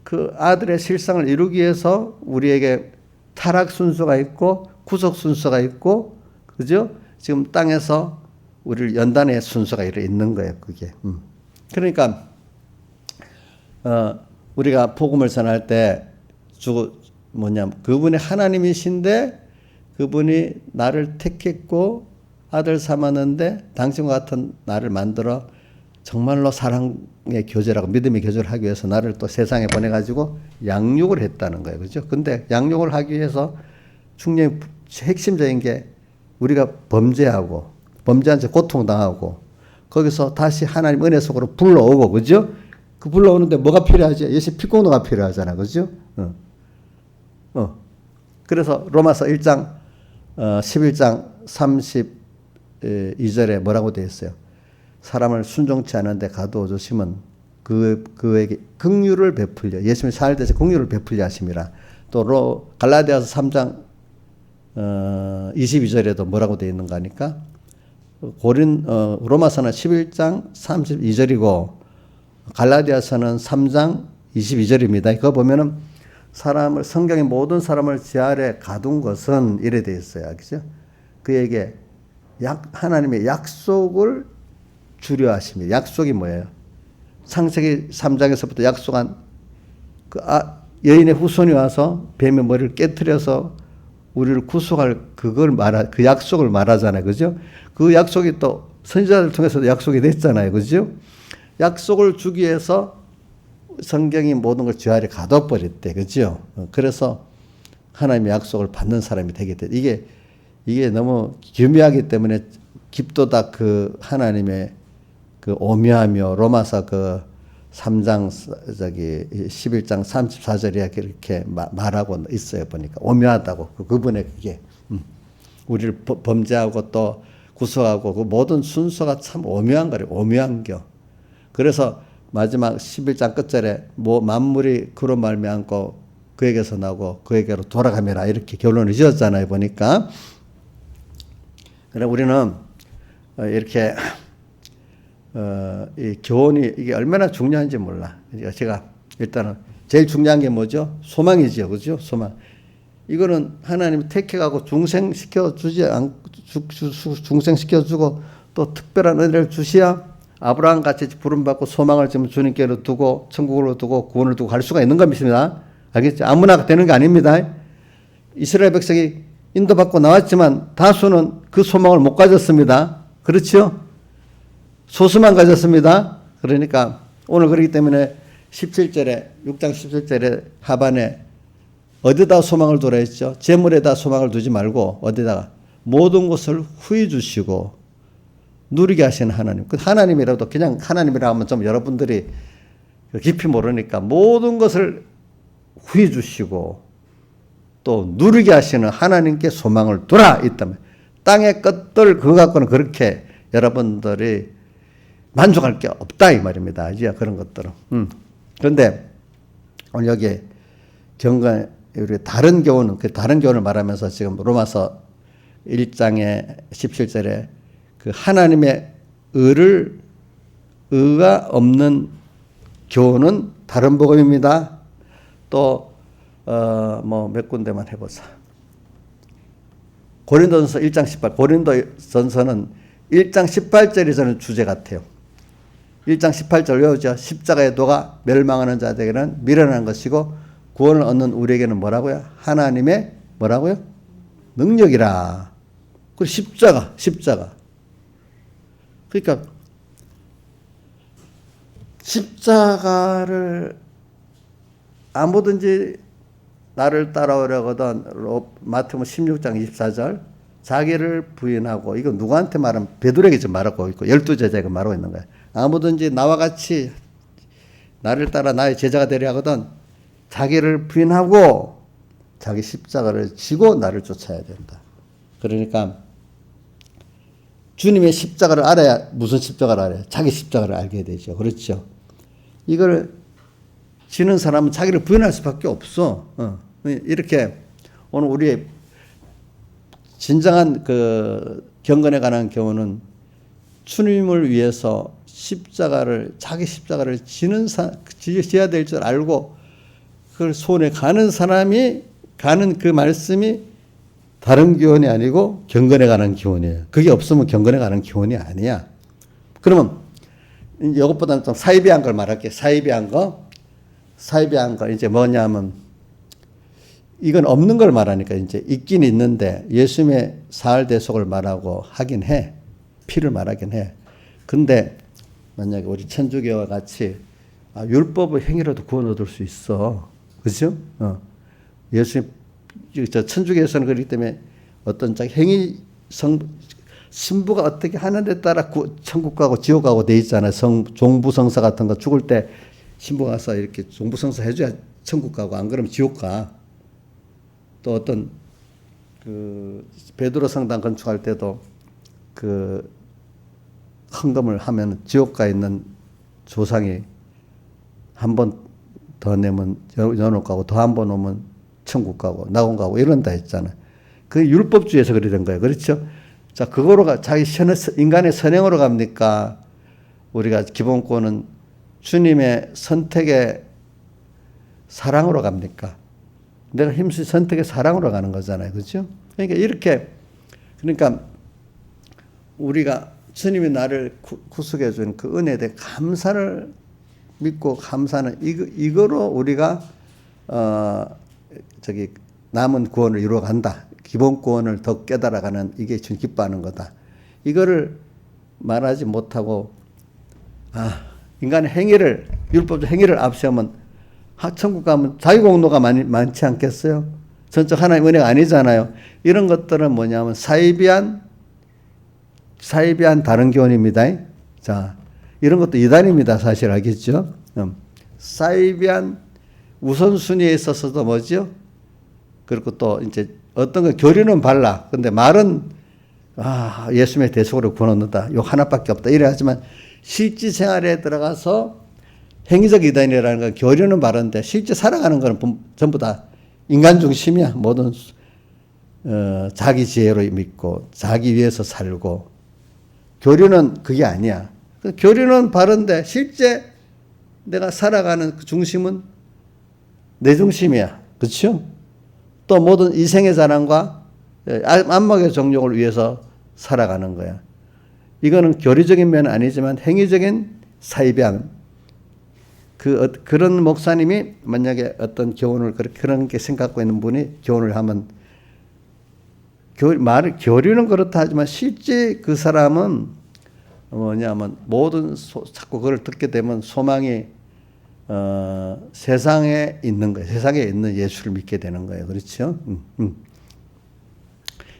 그 아들의 실상을 이루기 위해서 우리에게 타락 순서가 있고 구속 순서가 있고 그죠? 지금 땅에서 우리를 연단의 순서가 있는 거예요. 그게. 그러니까 우리가 복음을 전할 때 그분이 하나님이신데 그분이 나를 택했고 아들 삼았는데 당신과 같은 나를 만들어 정말로 사랑의 교제라고 믿음의 교제를 하기 위해서 나를 또 세상에 보내가지고 양육을 했다는 거예요. 그죠? 근데 양육을 하기 위해서 충분히 핵심적인 게 우리가 범죄한 채 고통당하고 거기서 다시 하나님 은혜 속으로 불러오고 그죠? 그 불러오는데 뭐가 필요하지? 예수 피공로가 필요하잖아. 그죠? 그래서 로마서 1장 11장 32절에 뭐라고 되어 있어요? 사람을 순종치 않은데 가두어 주시면 그에게 긍휼을 베풀려 예수님이 살듯이 긍휼을 베풀려 하심이라. 또 갈라디아서 3장 22절에도 뭐라고 되어 있는가 하니까 로마서는 11장 32절이고 갈라디아서는 3장 22절입니다. 그거 보면은 성경의 모든 사람을 지 아래 가둔 것은 이래 되어 있어요. 그죠? 그에게 하나님의 약속을 주려 하십니다. 약속이 뭐예요? 창세기 3장에서부터 약속한 여인의 후손이 와서 뱀의 머리를 깨뜨려서 우리를 구속할 그 약속을 말하잖아요. 그죠? 그 약속이 또 선지자들 통해서도 약속이 됐잖아요. 그죠? 약속을 주기 위해서 성경이 모든 걸 지 아래 가둬버렸대. 그죠? 그래서 하나님의 약속을 받는 사람이 되게 돼. 이게 너무 기묘하기 때문에 깊도다 그 하나님의 그 오묘하며 로마서 그 3장 11장 34절에 그렇게 말하고 있어요. 보니까 오묘하다고 그분의 그게 우리를 범죄하고 또 구속하고 그 모든 순서가 참 오묘한 거래요. 오묘한겨. 그래서 마지막 11장 끝절에 만물이 그로 말미암고 그에게서 나고 그에게로 돌아가매라 이렇게 결론을 지었잖아요. 보니까. 그래 우리는 이렇게 이 교훈이 이게 얼마나 중요한지 몰라. 제가 일단은 제일 중요한 게 뭐죠? 소망이죠, 그죠? 소망. 이거는 하나님이 택해가고 중생시켜 주고 또 특별한 은혜를 주시야 아브라함 같이 부름받고 소망을 지금 주님께로 두고 천국으로 두고 구원을 두고 갈 수가 있는 겁니다. 알겠죠? 아무나 되는 게 아닙니다. 이스라엘 백성이 인도받고 나왔지만 다수는 그 소망을 못 가졌습니다. 그렇죠? 소수만 가졌습니다. 그러니까 오늘 그렇기 때문에 17절에 6장 17절에 하반에 어디다 소망을 두라 했죠? 재물에다 소망을 두지 말고 어디다가 모든 것을 후히 주시고 누리게 하시는 하나님. 그 하나님이라도 그냥 하나님이라 하면 좀 여러분들이 깊이 모르니까 모든 것을 후히 주시고 또 누리게 하시는 하나님께 소망을 두라 있다면 땅의 것들 그거 갖고는 그렇게 여러분들이 만족할 게 없다 이 말입니다. 이제 그런 것들은. 그런데 오늘 여기 우리 다른 교훈을 말하면서 지금 로마서 1장의 17절에 그 하나님의 의가 없는 교훈은 다른 복음입니다. 또 몇 군데만 해보자. 고린도전서 1장 18. 고린도전서는 1장 18절이 저는 주제 같아요. 1장 18절 외우죠. 십자가의 도가 멸망하는 자들에게는 미련한 것이고 구원을 얻는 우리에게는 뭐라고요? 하나님의 뭐라고요? 능력이라. 그리고 십자가. 그러니까 십자가를 아무든지 나를 따라오려거든 마태복음 16장 24절 자기를 부인하고 이거 누구한테 말하면 베드로에게 지금 말하고 있고 12제자에게 말하고 있는 거예요. 아무든지 나와 같이 나를 따라 나의 제자가 되려 하거든 자기를 부인하고 자기 십자가를 지고 나를 쫓아야 된다. 그러니까 주님의 십자가를 알아야 무슨 십자가를 알아요? 자기 십자가를 알게 되죠. 그렇죠. 이걸 지는 사람은 자기를 부인할 수밖에 없어. 이렇게 오늘 우리의 진정한 그 경건에 관한 교훈은 주님을 위해서 자기 십자가를 지어야 될 줄 알고 그걸 손에 가는 사람이 가는 그 말씀이 다른 교훈이 아니고 경건에 관한 교훈이에요. 그게 없으면 경건에 관한 교훈이 아니야. 그러면 이것보다는 좀 사이비한 걸 말할게요. 사이비한 거 이제 뭐냐면 이건 없는 걸 말하니까 이제 있긴 있는데 예수님의 사흘 대속을 말하고 하긴 해. 피를 말하긴 해. 근데 만약에 우리 천주교와 같이 율법의 행위로도 구원 얻을 수 있어. 그죠? 예수님 천주교에서는 그렇기 때문에 어떤 행위 신부가 어떻게 하는데 따라 천국 가고 지옥 가고 돼 있잖아요. 종부성사 같은 거 죽을 때 신부가 가서 이렇게 종부성사 해줘야 천국 가고 안 그러면 지옥 가. 또 어떤 그 베드로 성당 건축할 때도 그 헌금을 하면 지옥 가 있는 조상이 한 번 더 내면 연옥 가고 더 한 번 오면 천국 가고 낙원 가고 이런다 했잖아요. 그게 율법주의에서 그래 된 거예요. 그렇죠? 자, 그거로 자기 인간의 선행으로 갑니까? 우리가 기본권은 주님의 선택의 사랑으로 갑니까? 내가 힘쓰 선택의 사랑으로 가는 거잖아요. 그렇죠? 그러니까 이렇게 그러니까 우리가 주님이 나를 구속해 준 그 은혜에 대해 감사를 믿고 감사는 이거로 우리가 남은 구원을 이루어 간다. 기본 구원을 더 깨달아가는 이게 좀 기뻐하는 거다. 이거를 말하지 못하고 인간의 행위를 율법적 행위를 앞세우면 천국 가면 자유공로가 많지 않겠어요? 전적 하나님 은혜가 아니잖아요. 이런 것들은 뭐냐면 사이비한 다른 교훈입니다. 자, 이런 것도 이단입니다. 사실 알겠죠? 사이비한 우선순위에 있어서도 뭐죠? 그리고 또 이제 어떤 거 교리는 발라. 근데 말은 예수님의 대속으로 구원 얻는다. 요 하나밖에 없다. 이래 하지만 실제 생활에 들어가서 행위적 이단이라는 건 교리는 바른데 실제 살아가는 건 전부 다 인간 중심이야. 모든 자기 지혜로 믿고 자기 위해서 살고 교리는 그게 아니야. 교리는 바른데 실제 내가 살아가는 그 중심은 내 중심이야. 그렇죠? 또 모든 이생의 자랑과 안목의 정욕을 위해서 살아가는 거야. 이거는 교리적인 면은 아니지만 행위적인 사이비함. 그런 목사님이 만약에 어떤 교훈을 그런 게 생각하고 있는 분이 교훈을 하면 교리는 그렇다 하지만 실제 그 사람은 뭐냐면 자꾸 그걸 듣게 되면 소망이 세상에 있는 거예요. 세상에 있는 예수를 믿게 되는 거예요. 그렇죠?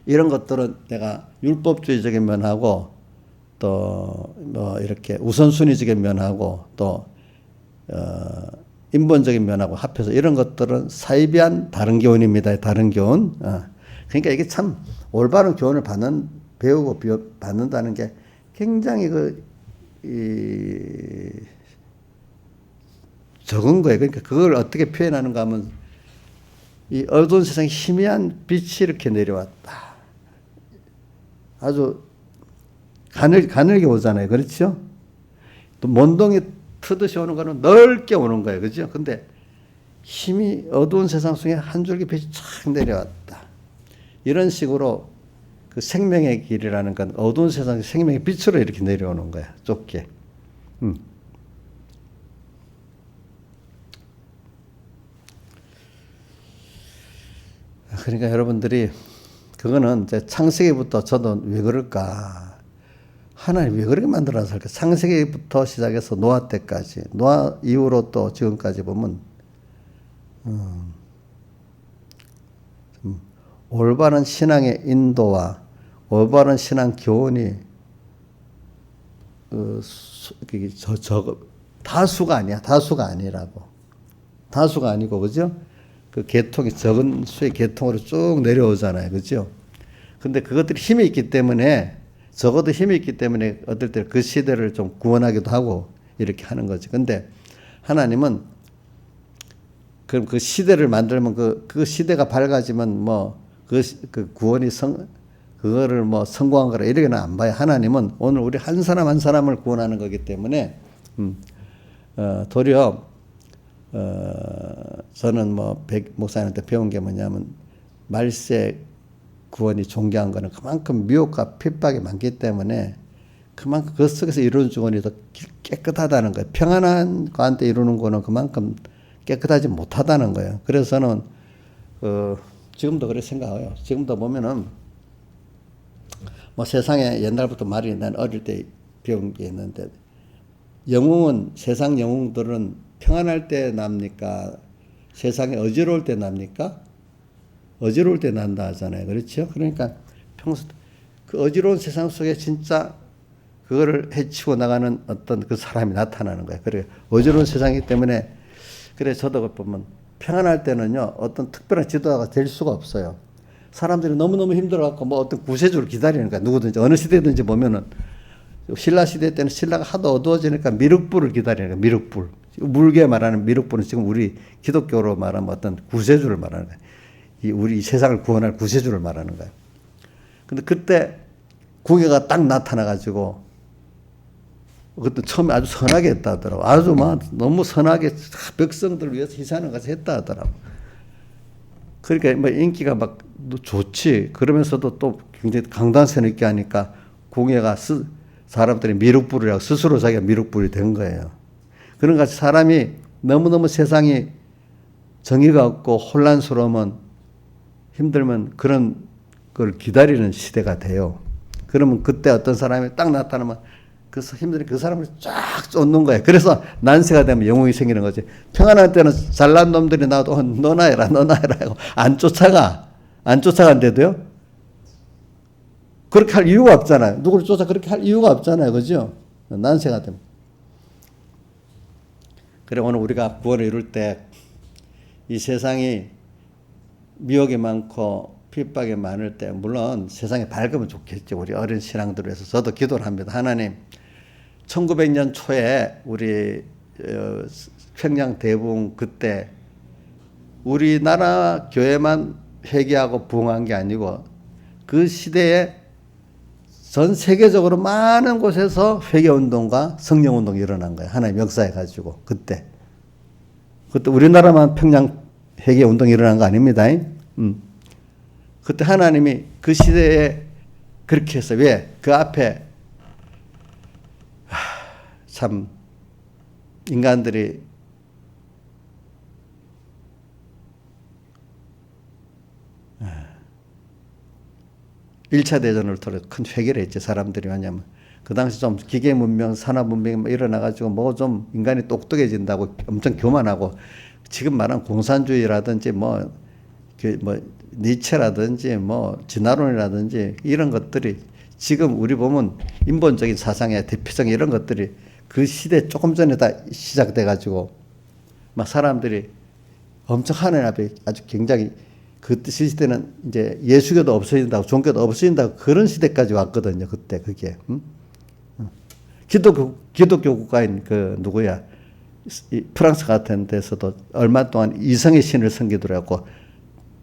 이런 것들은 내가 율법주의적인 면하고 또 뭐 이렇게 우선순위적인 면하고 또 인본적인 면하고 합해서 이런 것들은 사이비한 다른 교훈입니다. 다른 교훈. 그러니까 이게 참 올바른 교훈을 배우고 받는다는 게 굉장히 적은 거예요. 그러니까 그걸 어떻게 표현하는가 하면 이 어두운 세상에 희미한 빛이 이렇게 내려왔다. 아주 가늘게 오잖아요. 그렇죠? 또 먼동이 트듯이 오는 거는 넓게 오는 거예요. 그죠? 근데 힘이 어두운 세상 속에 한 줄기 빛이 쫙 내려왔다. 이런 식으로 그 생명의 길이라는 건 어두운 세상에 생명의 빛으로 이렇게 내려오는 거야. 좁게. 그러니까 여러분들이 그거는 이제 창세기부터 저도 왜 그럴까? 하나님 왜 그렇게 만들어놨을까? 창세기부터 시작해서 노아 때까지, 노아 이후로 또 지금까지 보면 올바른 신앙의 인도와 올바른 신앙 교훈이 다수가 아니야. 다수가 아니라고. 다수가 아니고, 그죠? 그 계통이 적은 수의 계통으로 쭉 내려오잖아요. 그죠? 근데 그것들이 힘이 있기 때문에, 적어도 힘이 있기 때문에 어떨 때 그 시대를 좀 구원하기도 하고 이렇게 하는 거지. 근데 하나님은 그럼 그 시대를 만들면 그 시대가 밝아지면 뭐 그 구원이 그거를 뭐 성공한 거라 이렇게는 안 봐요. 하나님은 오늘 우리 한 사람 한 사람을 구원하는 거기 때문에 도리어 저는 뭐 목사님한테 배운 게 뭐냐면 말세 구원이 존귀한 거는 그만큼 미혹과 핍박이 많기 때문에 그만큼 그 속에서 이루어진 구원이 더 깨끗하다는 거예요. 평안한 가운데 이루는 거는 그만큼 깨끗하지 못하다는 거예요. 그래서 저는 지금도 그렇게 생각해요. 지금도 보면은 뭐 세상에 옛날부터 말이 난 어릴 때 배운 게 있는데 영웅은 세상 영웅들은 평안할 때 납니까? 세상에 어지러울 때 납니까? 어지러울 때 난다 하잖아요. 그렇죠? 그러니까 평소 그 어지러운 세상 속에 진짜 그거를 해치고 나가는 어떤 그 사람이 나타나는 거예요. 그래 어지러운 세상이기 때문에 그래 저도 보면 평안할 때는요 어떤 특별한 지도자가 될 수가 없어요. 사람들이 너무너무 힘들어갖고 뭐 어떤 구세주를 기다리는 거야. 누구든지 어느 시대든지 보면은 신라 시대 때는 신라가 하도 어두워지니까 미륵불을 기다리는 거야. 미륵불. 물게 말하는 미륵불은 지금 우리 기독교로 말하면 어떤 구세주를 말하는 거야. 우리 이 세상을 구원할 구세주를 말하는 거야. 근데 그때 궁예가 딱 나타나가지고 그것도 처음에 아주 선하게 했다 하더라고. 아주 막 너무 선하게 백성들을 위해서 희생하는 것을 했다 하더라고. 그러니까 뭐 인기가 막 좋지. 그러면서도 또 굉장히 강단성 있게 하니까 공예가 사람들이 미륵불이라고 스스로 자기가 미륵불이 된 거예요. 그런 같이 사람이 너무너무 세상이 정의가 없고 혼란스러우면 힘들면 그런 걸 기다리는 시대가 돼요. 그러면 그때 어떤 사람이 딱 나타나면 그 힘들이 그 사람을 쫙 쫓는 거예요. 그래서 난세가 되면 영웅이 생기는 거지. 평안할 때는 잘난 놈들이 나와도 너나 해라 하고 안 쫓아간대도요. 그렇게 할 이유가 없잖아요. 누구를 쫓아 그렇게 할 이유가 없잖아요. 그죠? 난세가 되면. 그래 오늘 우리가 구원을 이룰 때 이 세상이 미혹이 많고 핍박이 많을 때 물론 세상이 밝으면 좋겠죠. 우리 어린 신앙들을 위해서 저도 기도를 합니다. 하나님 1900년 초에 우리 평양 대붕 그때 우리나라 교회만 회개하고 부흥한 게 아니고 그 시대에 전 세계적으로 많은 곳에서 회개운동과 성령운동이 일어난 거예요. 하나님 역사해가지고 그때 우리나라만 평양 회개운동이 일어난 거 아닙니다. 그때 하나님이 그 시대에 그렇게 했어요. 왜? 그 앞에 참 인간들이 일 차 대전을 통해 큰 회개를 했지 사람들이. 왜냐면 그 당시 좀 기계 문명, 산업 문명이 일어나가지고 뭐 좀 인간이 똑똑해진다고 엄청 교만하고 지금 말한 공산주의라든지 뭐 니체라든지 뭐 진화론이라든지 이런 것들이 지금 우리 보면 인본적인 사상의 대표적인 이런 것들이 그 시대 조금 전에 다 시작돼가지고 막 사람들이 엄청 하늘 앞에 아주 굉장히 그 시대는 이제 예수교도 없어진다고 종교도 없어진다고 그런 시대까지 왔거든요. 그때 그게 기독교 국가인 그 누구야 프랑스 같은 데서도 얼마 동안 이성의 신을 섬기더라고.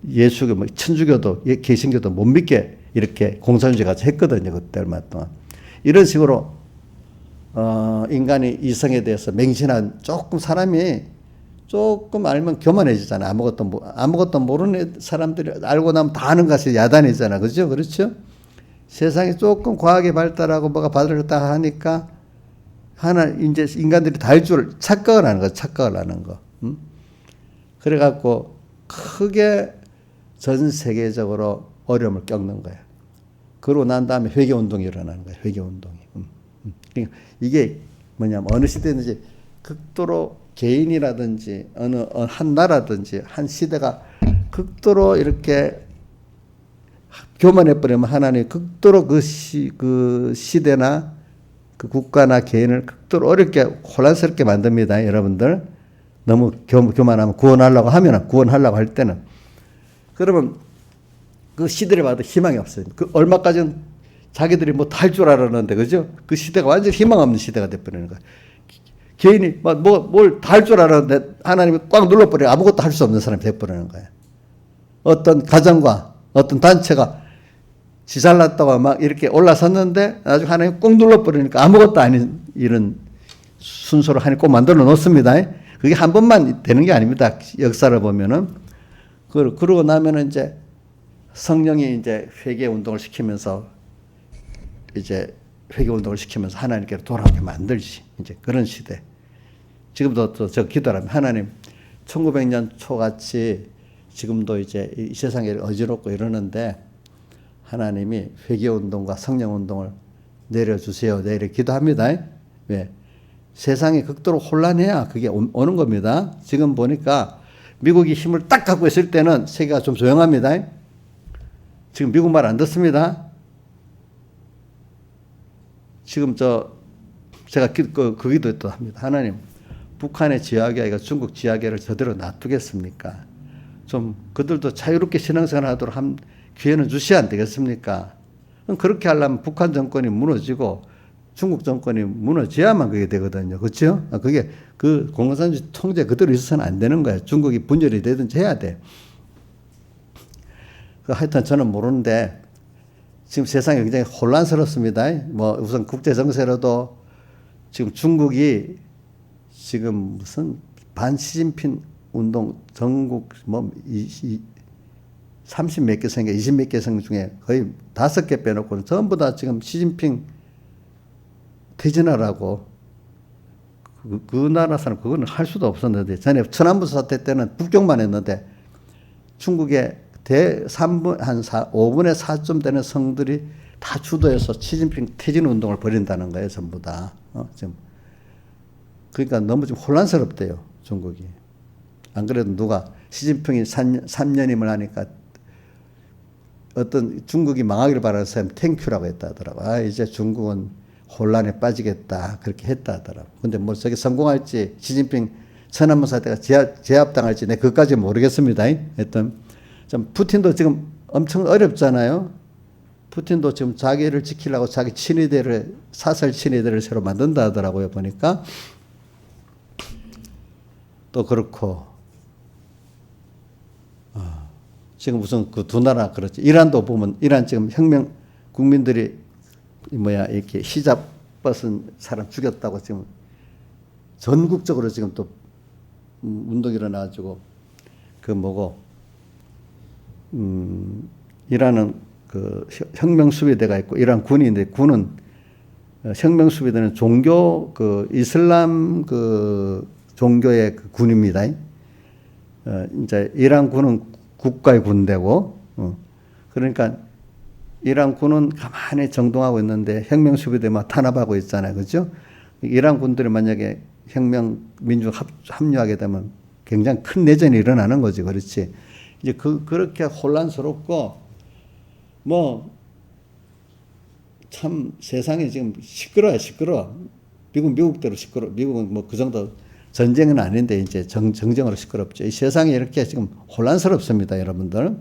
예수교, 뭐 천주교도 개신교도 못 믿게 이렇게 공산주의 같이 했거든요. 그때 얼마 동안 이런 식으로 인간이 이성에 대해서 맹신한 사람이 조금 알면 교만해지잖아. 아무것도 모르는 사람들이 알고 나면 다 아는 것이 야단이잖아. 그죠? 그렇죠? 세상이 조금 과학이 발달하고 뭐가 발달했다 하니까 이제 인간들이 다 할 줄 착각을 하는 거, 착각을 하는 거. 그래갖고 크게 전 세계적으로 어려움을 겪는 거야. 그러고 난 다음에 회개운동이 일어나는 거야. 회개운동이. 그러니까 이게 뭐냐면 어느 시대든지 극도로 개인이라든지 어느 한 나라든지 한 시대가 극도로 이렇게 교만해버리면 하나님이 극도로 그 시대나 그 국가나 개인을 극도로 어렵게 혼란스럽게 만듭니다. 여러분들 너무 교만하면 구원하려고 할 때는 그러면 그 시대를 봐도 희망이 없어요. 그 얼마까지는 자기들이 뭐 다 할 줄 알았는데 그죠? 그 시대가 완전 희망 없는 시대가 돼버리는 거야. 개인이 뭘 다 할 줄 알았는데 하나님이 꽉 눌러버려 아무것도 할 수 없는 사람이 돼버리는 거야. 어떤 가정과 어떤 단체가 지 잘났다고 막 이렇게 올라섰는데 나중에 하나님이 꼭 눌러버리니까 아무것도 아닌 이런 순서로 하나님이 꼭 만들어 놓습니다. 그게 한 번만 되는 게 아닙니다. 역사를 보면은. 그러고 나면은 이제 성령이 이제 회개 운동을 시키면서 하나님께로 돌아오게 만들지. 이제 그런 시대. 지금도 저 기도를 하면 하나님 1900년 초같이 지금도 이제 이 세상에 어지럽고 이러는데 하나님이 회개운동과 성령운동을 내려주세요. 내일 기도합니다. 왜? 세상이 극도로 혼란해야 그게 오는 겁니다. 지금 보니까 미국이 힘을 딱 갖고 있을 때는 세계가 좀 조용합니다. 지금 미국 말 안 듣습니다. 지금 제가 그 기도도 합니다. 하나님, 북한의 지하계 아이가 중국 지하계를 저대로 놔두겠습니까? 좀 그들도 자유롭게 신앙생활 하도록 기회는 주셔야 안 되겠습니까? 그렇게 하려면 북한 정권이 무너지고 중국 정권이 무너져야만 그게 되거든요. 그렇죠? 그게 그 공산주의 통제 그대로 있어서는 안 되는 거예요. 중국이 분열이 되든지 해야 돼. 하여튼 저는 모르는데 지금 세상이 굉장히 혼란스럽습니다. 뭐 우선 국제 정세로도 지금 중국이 지금 무슨 반시진핑 운동 전국 30 몇 개 성경, 20 몇 개 성경 중에 거의 5개 빼놓고는 전부 다 지금 시진핑 퇴진하라고 그 나라 사람 그거는 할 수도 없었는데 전에 천안부 사태 때는 북경만 했는데 중국의 5분의 4쯤 되는 성들이 다 주도해서 시진핑 퇴진 운동을 벌인다는 거예요, 전부 다. 지금. 그러니까 너무 좀 혼란스럽대요, 중국이. 안 그래도 누가 시진핑이 3년임을 하니까 어떤 중국이 망하기를 바라는 사람이 땡큐라고 했다 하더라고. 아, 이제 중국은 혼란에 빠지겠다. 그렇게 했다 하더라고. 근데 뭐 저게 성공할지, 시진핑 천안문 사태가 제압당할지, 내 그것까지 모르겠습니다. 하여튼, 좀 푸틴도 지금 엄청 어렵잖아요. 푸틴도 지금 자기를 지키려고 자기 친위대를, 사설 친위대를 새로 만든다 하더라고요. 보니까. 또 그렇고, 지금 무슨 그 두 나라 그렇지. 이란도 보면, 이란 지금 혁명, 국민들이 이렇게 히잡 벗은 사람 죽였다고 지금 전국적으로 지금 또 운동이 일어나가지고 그 뭐고, 이란은 그 혁명수비대가 있고 이란 군이 있는데 군은 혁명수비대는 종교 그 이슬람 그 종교의 그 군입니다. 이제 이란 군은 국가의 군대고, 그러니까 이란 군은 가만히 정동하고 있는데 혁명수비대 막 탄압하고 있잖아요, 그렇죠? 이란 군들이 만약에 혁명 민주 합류하게 되면 굉장히 큰 내전이 일어나는 거지, 그렇지? 이제 그렇게 혼란스럽고 뭐 참 세상이 지금 시끄러워요, 시끄러워. 미국대로 시끄러. 미국은 뭐 그 정도 전쟁은 아닌데 이제 정쟁으로 시끄럽죠. 이 세상이 이렇게 지금 혼란스럽습니다, 여러분들.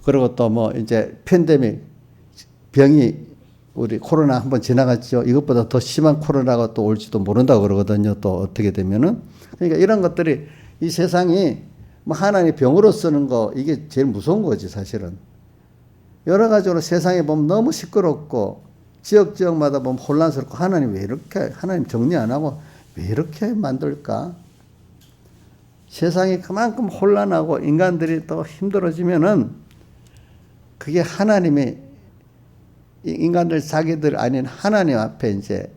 그리고 또 뭐 이제 팬데믹 병이 우리 코로나 한번 지나갔죠. 이것보다 더 심한 코로나가 또 올지도 모른다고 그러거든요. 또 어떻게 되면은. 그러니까 이런 것들이 이 세상이 뭐 하나님 병으로 쓰는 거 이게 제일 무서운 거지, 사실은. 여러 가지로 세상에 보면 너무 시끄럽고 지역마다 보면 혼란스럽고 하나님 왜 이렇게 하나님 정리 안 하고 왜 이렇게 만들까? 세상이 그만큼 혼란하고 인간들이 또 힘들어지면은 그게 하나님이 인간들 자기들 아닌 하나님 앞에 이제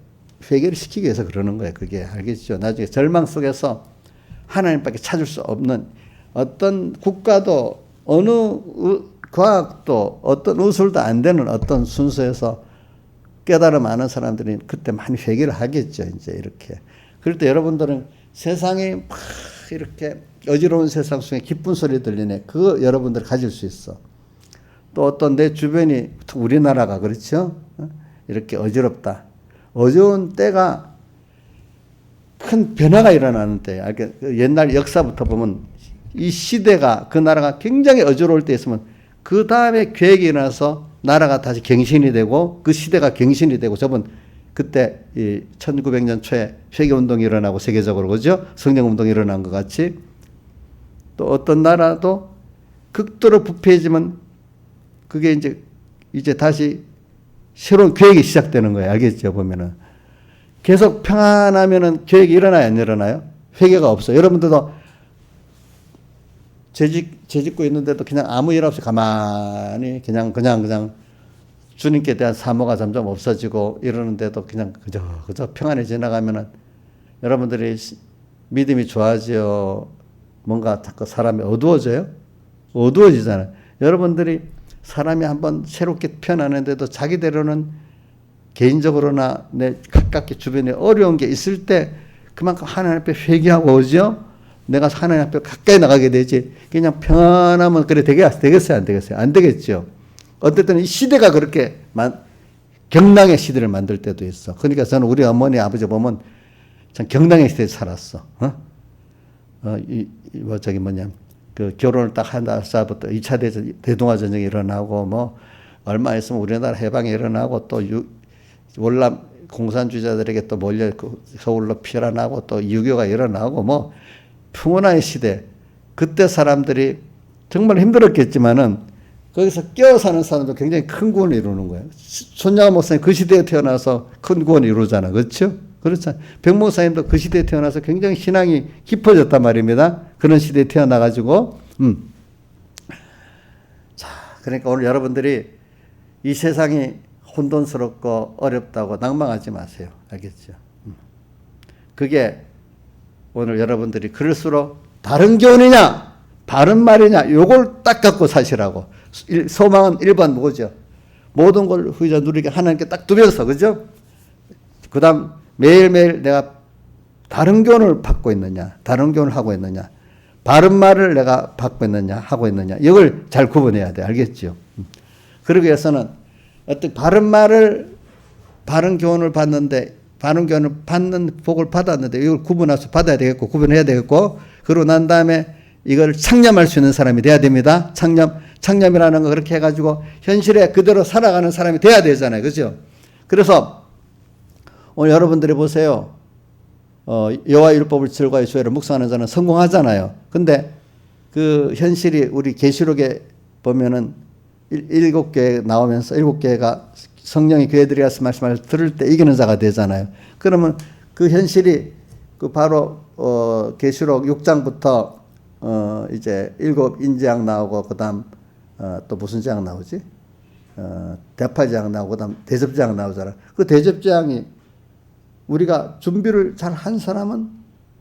회개를 시키기 위해서 그러는 거예요. 그게 알겠죠? 나중에 절망 속에서 하나님밖에 찾을 수 없는 어떤 국가도 어느 과학도 어떤 의술도 안 되는 어떤 순서에서 깨달음 아는 사람들이 그때 많이 회개를 하겠죠. 이제 이렇게. 그럴 때 여러분들은 세상이 막 이렇게 어지러운 세상 속에 기쁜 소리 들리네. 그거 여러분들 가질 수 있어. 또 어떤 내 주변이 우리나라가 그렇죠. 이렇게 어지럽다. 어려운 때가 큰 변화가 일어나는 때야. 옛날 역사부터 보면 이 시대가 그 나라가 굉장히 어지러울 때 있으면 그 다음에 계획이 일어나서 나라가 다시 갱신이 되고 그 시대가 갱신이 되고 저번 그때 이 1900년 초에 회개운동이 일어나고 세계적으로 그죠? 성령운동이 일어난 것 같이 또 어떤 나라도 극도로 부패해지면 그게 이제 다시 새로운 계획이 시작되는 거예요. 알겠죠? 보면은. 계속 평안하면은 계획이 일어나요? 안 일어나요? 회개가 없어요. 여러분들도 죄짓고 있는데도 그냥 아무 일 없이 가만히 그냥 주님께 대한 사모가 점점 없어지고 이러는데도 그냥 그저 평안히 지나가면은 여러분들이 믿음이 좋아지요. 뭔가 자꾸 사람이 어두워져요? 어두워지잖아요. 여러분들이 사람이 한번 새롭게 편하는데도 자기대로는 개인적으로나 내 가깝게 주변에 어려운 게 있을 때 그만큼 하나님 앞에 회개하고 오죠. 내가 하나님 앞에 가까이 나가게 되지. 그냥 편하면 그래 되겠어요? 안 되겠어요? 안 되겠죠. 어쨌든 이 시대가 그렇게 경랑의 시대를 만들 때도 있어. 그러니까 저는 우리 어머니 아버지 보면 참 경랑의 시대에 살았어. 그 결혼을 딱 한 달서부터 2차 대동아전쟁이 일어나고 뭐 얼마 있으면 우리나라 해방이 일어나고 또 월남 공산주의자들에게 또 몰려 서울로 피난하고 또 유교가 일어나고 뭐 평온한 시대. 그때 사람들이 정말 힘들었겠지만은 거기서 끼어 사는 사람도 굉장히 큰 구원을 이루는 거예요. 손양아 목사님 그 시대에 태어나서 큰 구원을 이루잖아. 그렇죠? 그렇잖아요. 백 목사님도 그 시대에 태어나서 굉장히 신앙이 깊어졌단 말입니다. 그런 시대에 태어나가지고, 자, 그러니까 오늘 여러분들이 이 세상이 혼돈스럽고 어렵다고 낭망하지 마세요. 알겠죠? 그게 오늘 여러분들이 그럴수록 다른 교훈이냐, 바른 말이냐, 요걸 딱 갖고 사시라고. 소망은 1번 뭐죠? 모든 걸 후이자 누리게 하나님께 딱 두면서, 그죠? 그 다음, 매일매일 내가 다른 교훈을 받고 있느냐, 다른 교훈을 하고 있느냐, 바른 말을 내가 받고 있느냐, 하고 있느냐, 이걸 잘 구분해야 돼. 알겠죠? 그러기 위해서는 어떤 바른 말을, 바른 교훈을 받는데, 바른 교훈을 받는 복을 받았는데, 이걸 구분해서 받아야 되겠고, 구분해야 되겠고, 그러고 난 다음에 이걸 창념할 수 있는 사람이 돼야 됩니다. 창념이라는 거 그렇게 해가지고 현실에 그대로 살아가는 사람이 돼야 되잖아요. 그죠? 그래서 오늘 여러분들이 보세요. 여호와 율법을 즐거이 주의를 묵상하는 자는 성공하잖아요. 근데 그 현실이 우리 계시록에 보면은 7개 나오면서 7개가 성령이 교회들이 와서 말씀을 들을 때 이기는 자가 되잖아요. 그러면 그 현실이 그 바로 계시록 6장부터 이제 7인재앙 나오고 그다음 또 무슨 재앙 나오지? 대파재앙 나오고 그다음 대접재앙 나오잖아. 그 대접재앙이 우리가 준비를 잘 한 사람은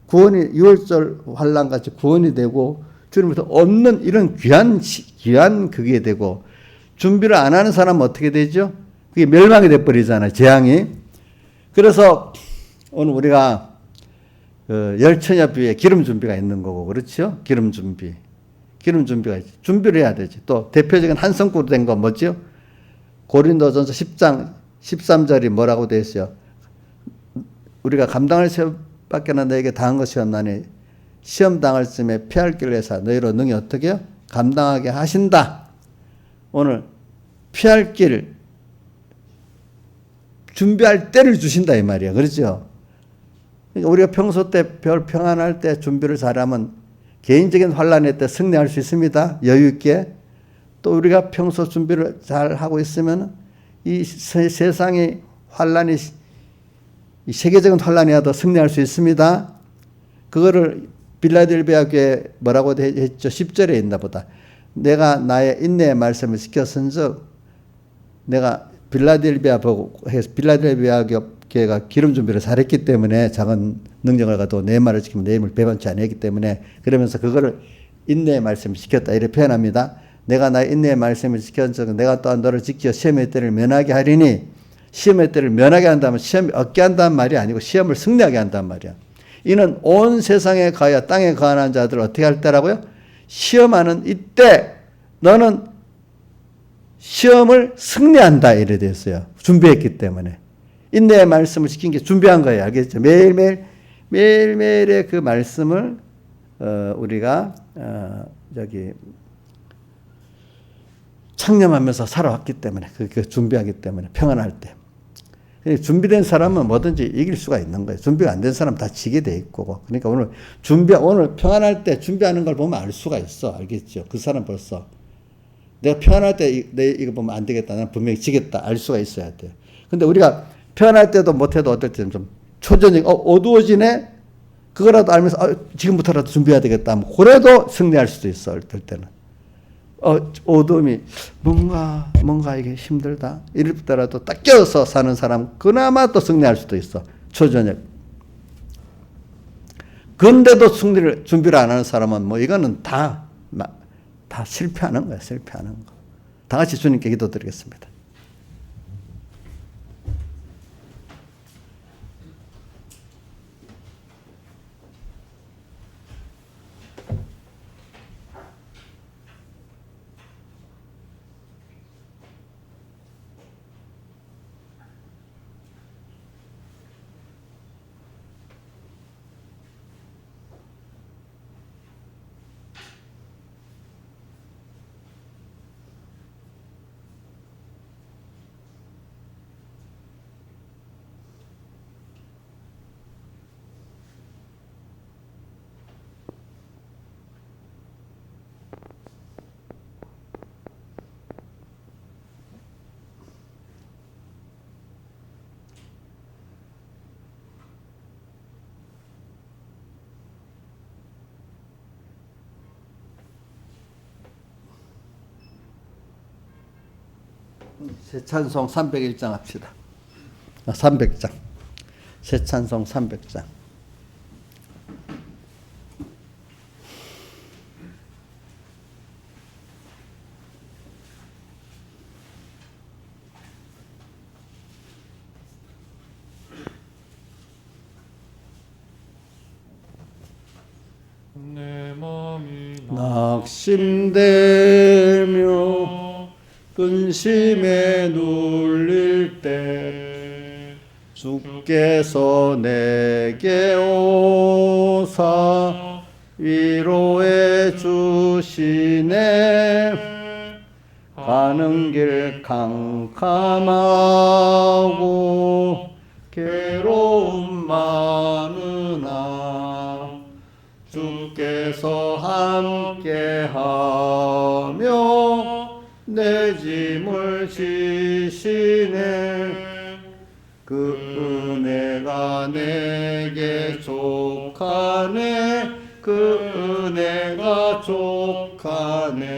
구원이 6월절 환란 같이 구원이 되고 주님부터 얻는 이런 귀한 그게 되고 준비를 안 하는 사람은 어떻게 되죠? 그게 멸망이 돼 버리잖아요. 재앙이. 그래서 오늘 우리가 열처녀 비에 기름 준비가 있는 거고, 그렇죠? 기름 준비가 있지. 준비를 해야 되지. 또 대표적인 한 성구로 된 건 뭐죠? 고린도전서 10장 13절이 뭐라고 되어 있어요? 우리가 감당할 시험밖에는 너에게 당한 것이 없나니 시험 당할 쯤에 피할 길을 해서 너희로 능히 어떻게 해요? 감당하게 하신다. 오늘 피할 길 준비할 때를 주신다 이 말이야. 그렇죠? 그러니까 우리가 평소 때 별 평안할 때 준비를 잘하면 개인적인 환란의 때 승리할 수 있습니다. 여유 있게. 또 우리가 평소 준비를 잘 하고 있으면 이 세상의 환란이 이 세계적인 환란이 와도 승리할 수 있습니다. 그거를 빌라델비아 교회 뭐라고 했죠? 10절에 있나 보다. 내가 나의 인내의 말씀을 지켰은즉 내가 빌라델비아 보고 해서 빌라델비아 교회가 기름 준비를 잘했기 때문에 작은 능력을 가도 내 말을 지키면 내 힘을 배반치 아니했기 때문에 그러면서 그거를 인내의 말씀을 지켰다 이렇게 표현합니다. 내가 나의 인내의 말씀을 지켰은즉 내가 또한 너를 지켜 시험의 때를 면하게 하리니 시험의 때를 면하게 한다면 시험이 얻게 한다는 말이 아니고 시험을 승리하게 한다는 말이야. 이는 온 세상에 가야 땅에 거하는 자들을 어떻게 할 때라고요? 시험하는 이때 너는 시험을 승리한다 이래 됐어요. 준비했기 때문에. 인내의 말씀을 지킨 게 준비한 거예요. 알겠죠? 매일매일의 그 말씀을 우리가 창념하면서 살아왔기 때문에 그 준비하기 때문에 평안할 때. 준비된 사람은 뭐든지 이길 수가 있는 거예요. 준비가 안 된 사람 다 지게 돼 있고. 그러니까 오늘 평안할 때 준비하는 걸 보면 알 수가 있어. 알겠죠? 그 사람 벌써. 내가 평안할 때 이거 보면 안 되겠다. 나는 분명히 지겠다. 알 수가 있어야 돼요. 근데 우리가 평안할 때도 못해도 어떨 때는 좀 초전이 어두워지네? 그거라도 알면서 지금부터라도 준비해야 되겠다. 그래도 승리할 수도 있어. 어떨 때는. 어둠이 뭔가 이게 힘들다. 이럴 때라도 딱 껴서 사는 사람 그나마 또 승리할 수도 있어. 초저녁. 근데도 준비를 안 하는 사람은 뭐 이거는 다 실패하는 거야. 실패하는 거. 다 같이 주님께 기도드리겠습니다. 새 찬송 301장 합시다. 300장. 새 찬송 300장. 내 마음이 낙심되며 근심에 눌릴 때 주께서 내게 오사 위로해 주시네. 가는 길 캄캄하고 괴로움 많으나 주께서 함께하며 내 짐을 지시네. 그 은혜가 내게 족하네. 그 은혜가 족하네.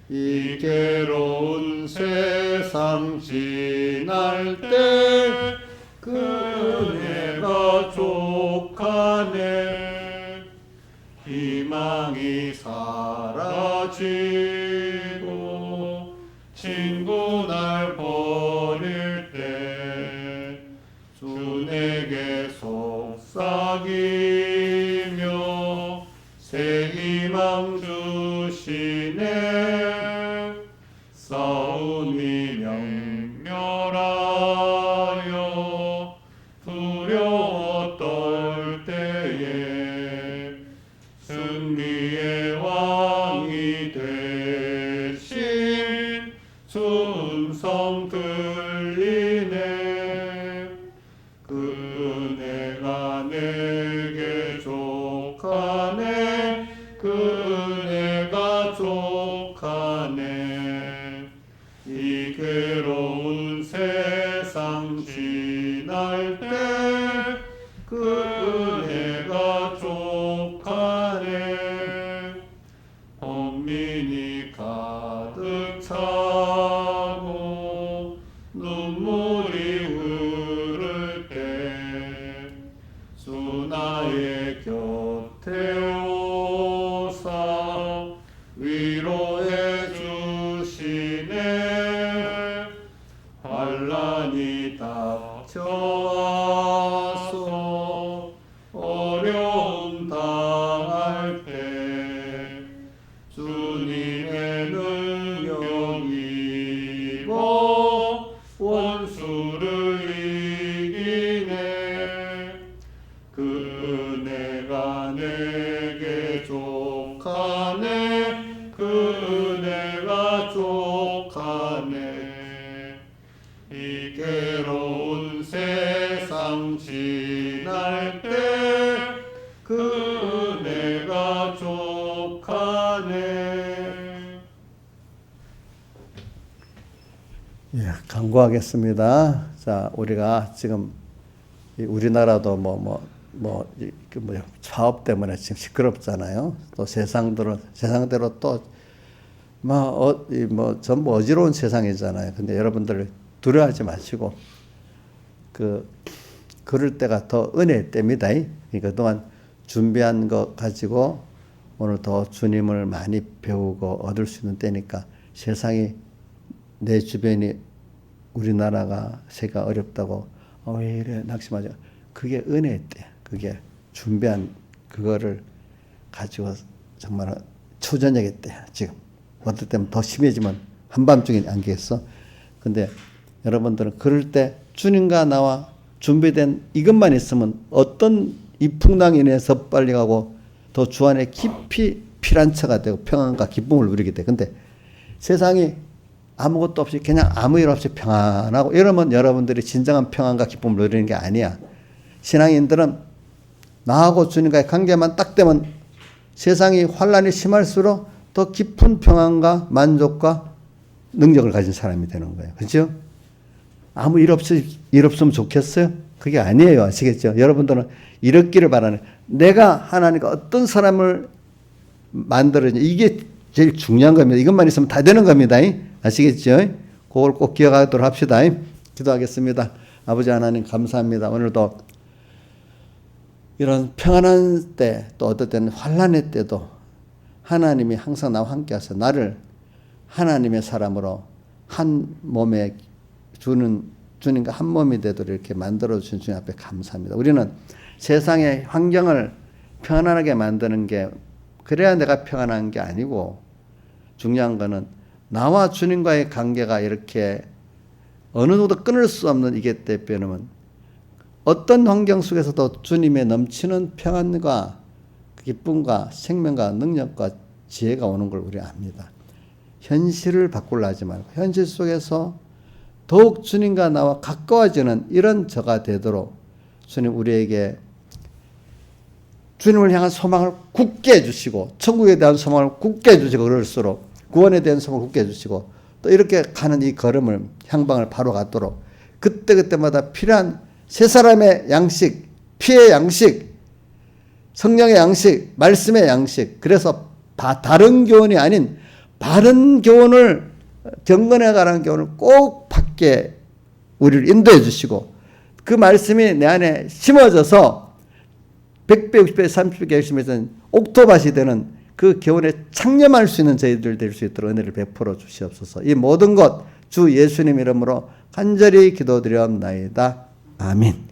이 괴로운 세상 지날 때 그 은혜가 족하네. 희망이 사라지고 친구 날 버릴 때 주 내게 속삭이며 새 희망 주시네. 싸움이 명멸하여 두려워 떨 때에 승리의 왕이 되신 주 음성 들리네. 그 은혜가 내게 족하네. 그 은혜가 족하네. 이 괴로운 세상 지날 때 그 은혜가 족하네. 범민이 가득 차고 눈물이 흐를 때 주 나의 곁에 오사 위로해 주시네. 환난이 닥쳐와서 어려움 당할 때 주님의 능력 입어 원수를 이기네. 그 은혜가 내게 족하네. 그 은혜가 족하네. 이 괴로운 세상 지날 때 그 은혜가 족하네. 예, 강구하겠습니다. 자, 우리가 지금 우리나라도 사업 때문에 지금 시끄럽잖아요. 또 세상대로 또 전부 어지러운 세상이잖아요. 근데 여러분들 두려워하지 마시고 그럴 때가 더 은혜의 때입니다. 그동안 준비한 거 가지고 오늘 더 주님을 많이 배우고 얻을 수 있는 때니까 세상이 내 주변이 우리나라가 세가 어렵다고 왜 이래 낙심하죠. 그게 은혜의 때야. 그게 준비한 그거를 가지고 정말 초저녁의 때야. 지금 어떨 때면 더 심해지면 한밤중에 안겠어. 근데 여러분들은 그럴 때 주님과 나와 준비된 이것만 있으면 어떤 이 풍랑이 인해서 빨리 가고 더 주 안에 깊이 피란처가 되고 평안과 기쁨을 누리게 돼. 근데 세상이 아무것도 없이 그냥 아무 일 없이 평안하고 이러면 여러분들이 진정한 평안과 기쁨을 누리는 게 아니야. 신앙인들은 나하고 주님과의 관계만 딱 되면 세상이 환란이 심할수록 더 깊은 평안과 만족과 능력을 가진 사람이 되는 거예요. 그렇죠? 아무 일 없으면 좋겠어요? 그게 아니에요. 아시겠죠? 여러분들은 이렇기를 바라는, 내가 하나님과 어떤 사람을 만들었냐, 이게 제일 중요한 겁니다. 이것만 있으면 다 되는 겁니다. 아시겠죠? 그걸 꼭 기억하도록 합시다. 기도하겠습니다. 아버지 하나님 감사합니다. 오늘도 이런 평안한 때, 또 어떨 때는 환란의 때도 하나님이 항상 나와 함께 하셔서 나를 하나님의 사람으로 한 몸에 주님과 한 몸이 되도록 이렇게 만들어주신 주님 앞에 감사합니다. 우리는 세상의 환경을 평안하게 만드는 게 그래야 내가 평안한 게 아니고, 중요한 거는 나와 주님과의 관계가 이렇게 어느 정도 끊을 수 없는 이게 때문에 어떤 환경 속에서도 주님의 넘치는 평안과 기쁨과 생명과 능력과 지혜가 오는 걸 우리 압니다. 현실을 바꾸려 하지 말고 현실 속에서 더욱 주님과 나와 가까워지는 이런 저가 되도록 주님 우리에게 주님을 향한 소망을 굳게 해주시고, 천국에 대한 소망을 굳게 해주시고, 그럴수록 구원에 대한 소망을 굳게 해주시고, 또 이렇게 가는 이 걸음을 향방을 바로 갔도록 그때그때마다 필요한 세 사람의 양식, 피의 양식, 성령의 양식, 말씀의 양식, 그래서 다른 교훈이 아닌 바른 교훈을, 경건해 가는 교훈을 꼭 받게 우리를 인도해 주시고, 그 말씀이 내 안에 심어져서 100배, 60배, 30배 열심히 옥토밭이 되는 그 교훈에 창념할 수 있는 저희들 될 수 있도록 은혜를 베풀어 주시옵소서. 이 모든 것 주 예수님 이름으로 간절히 기도드리옵나이다. 아멘.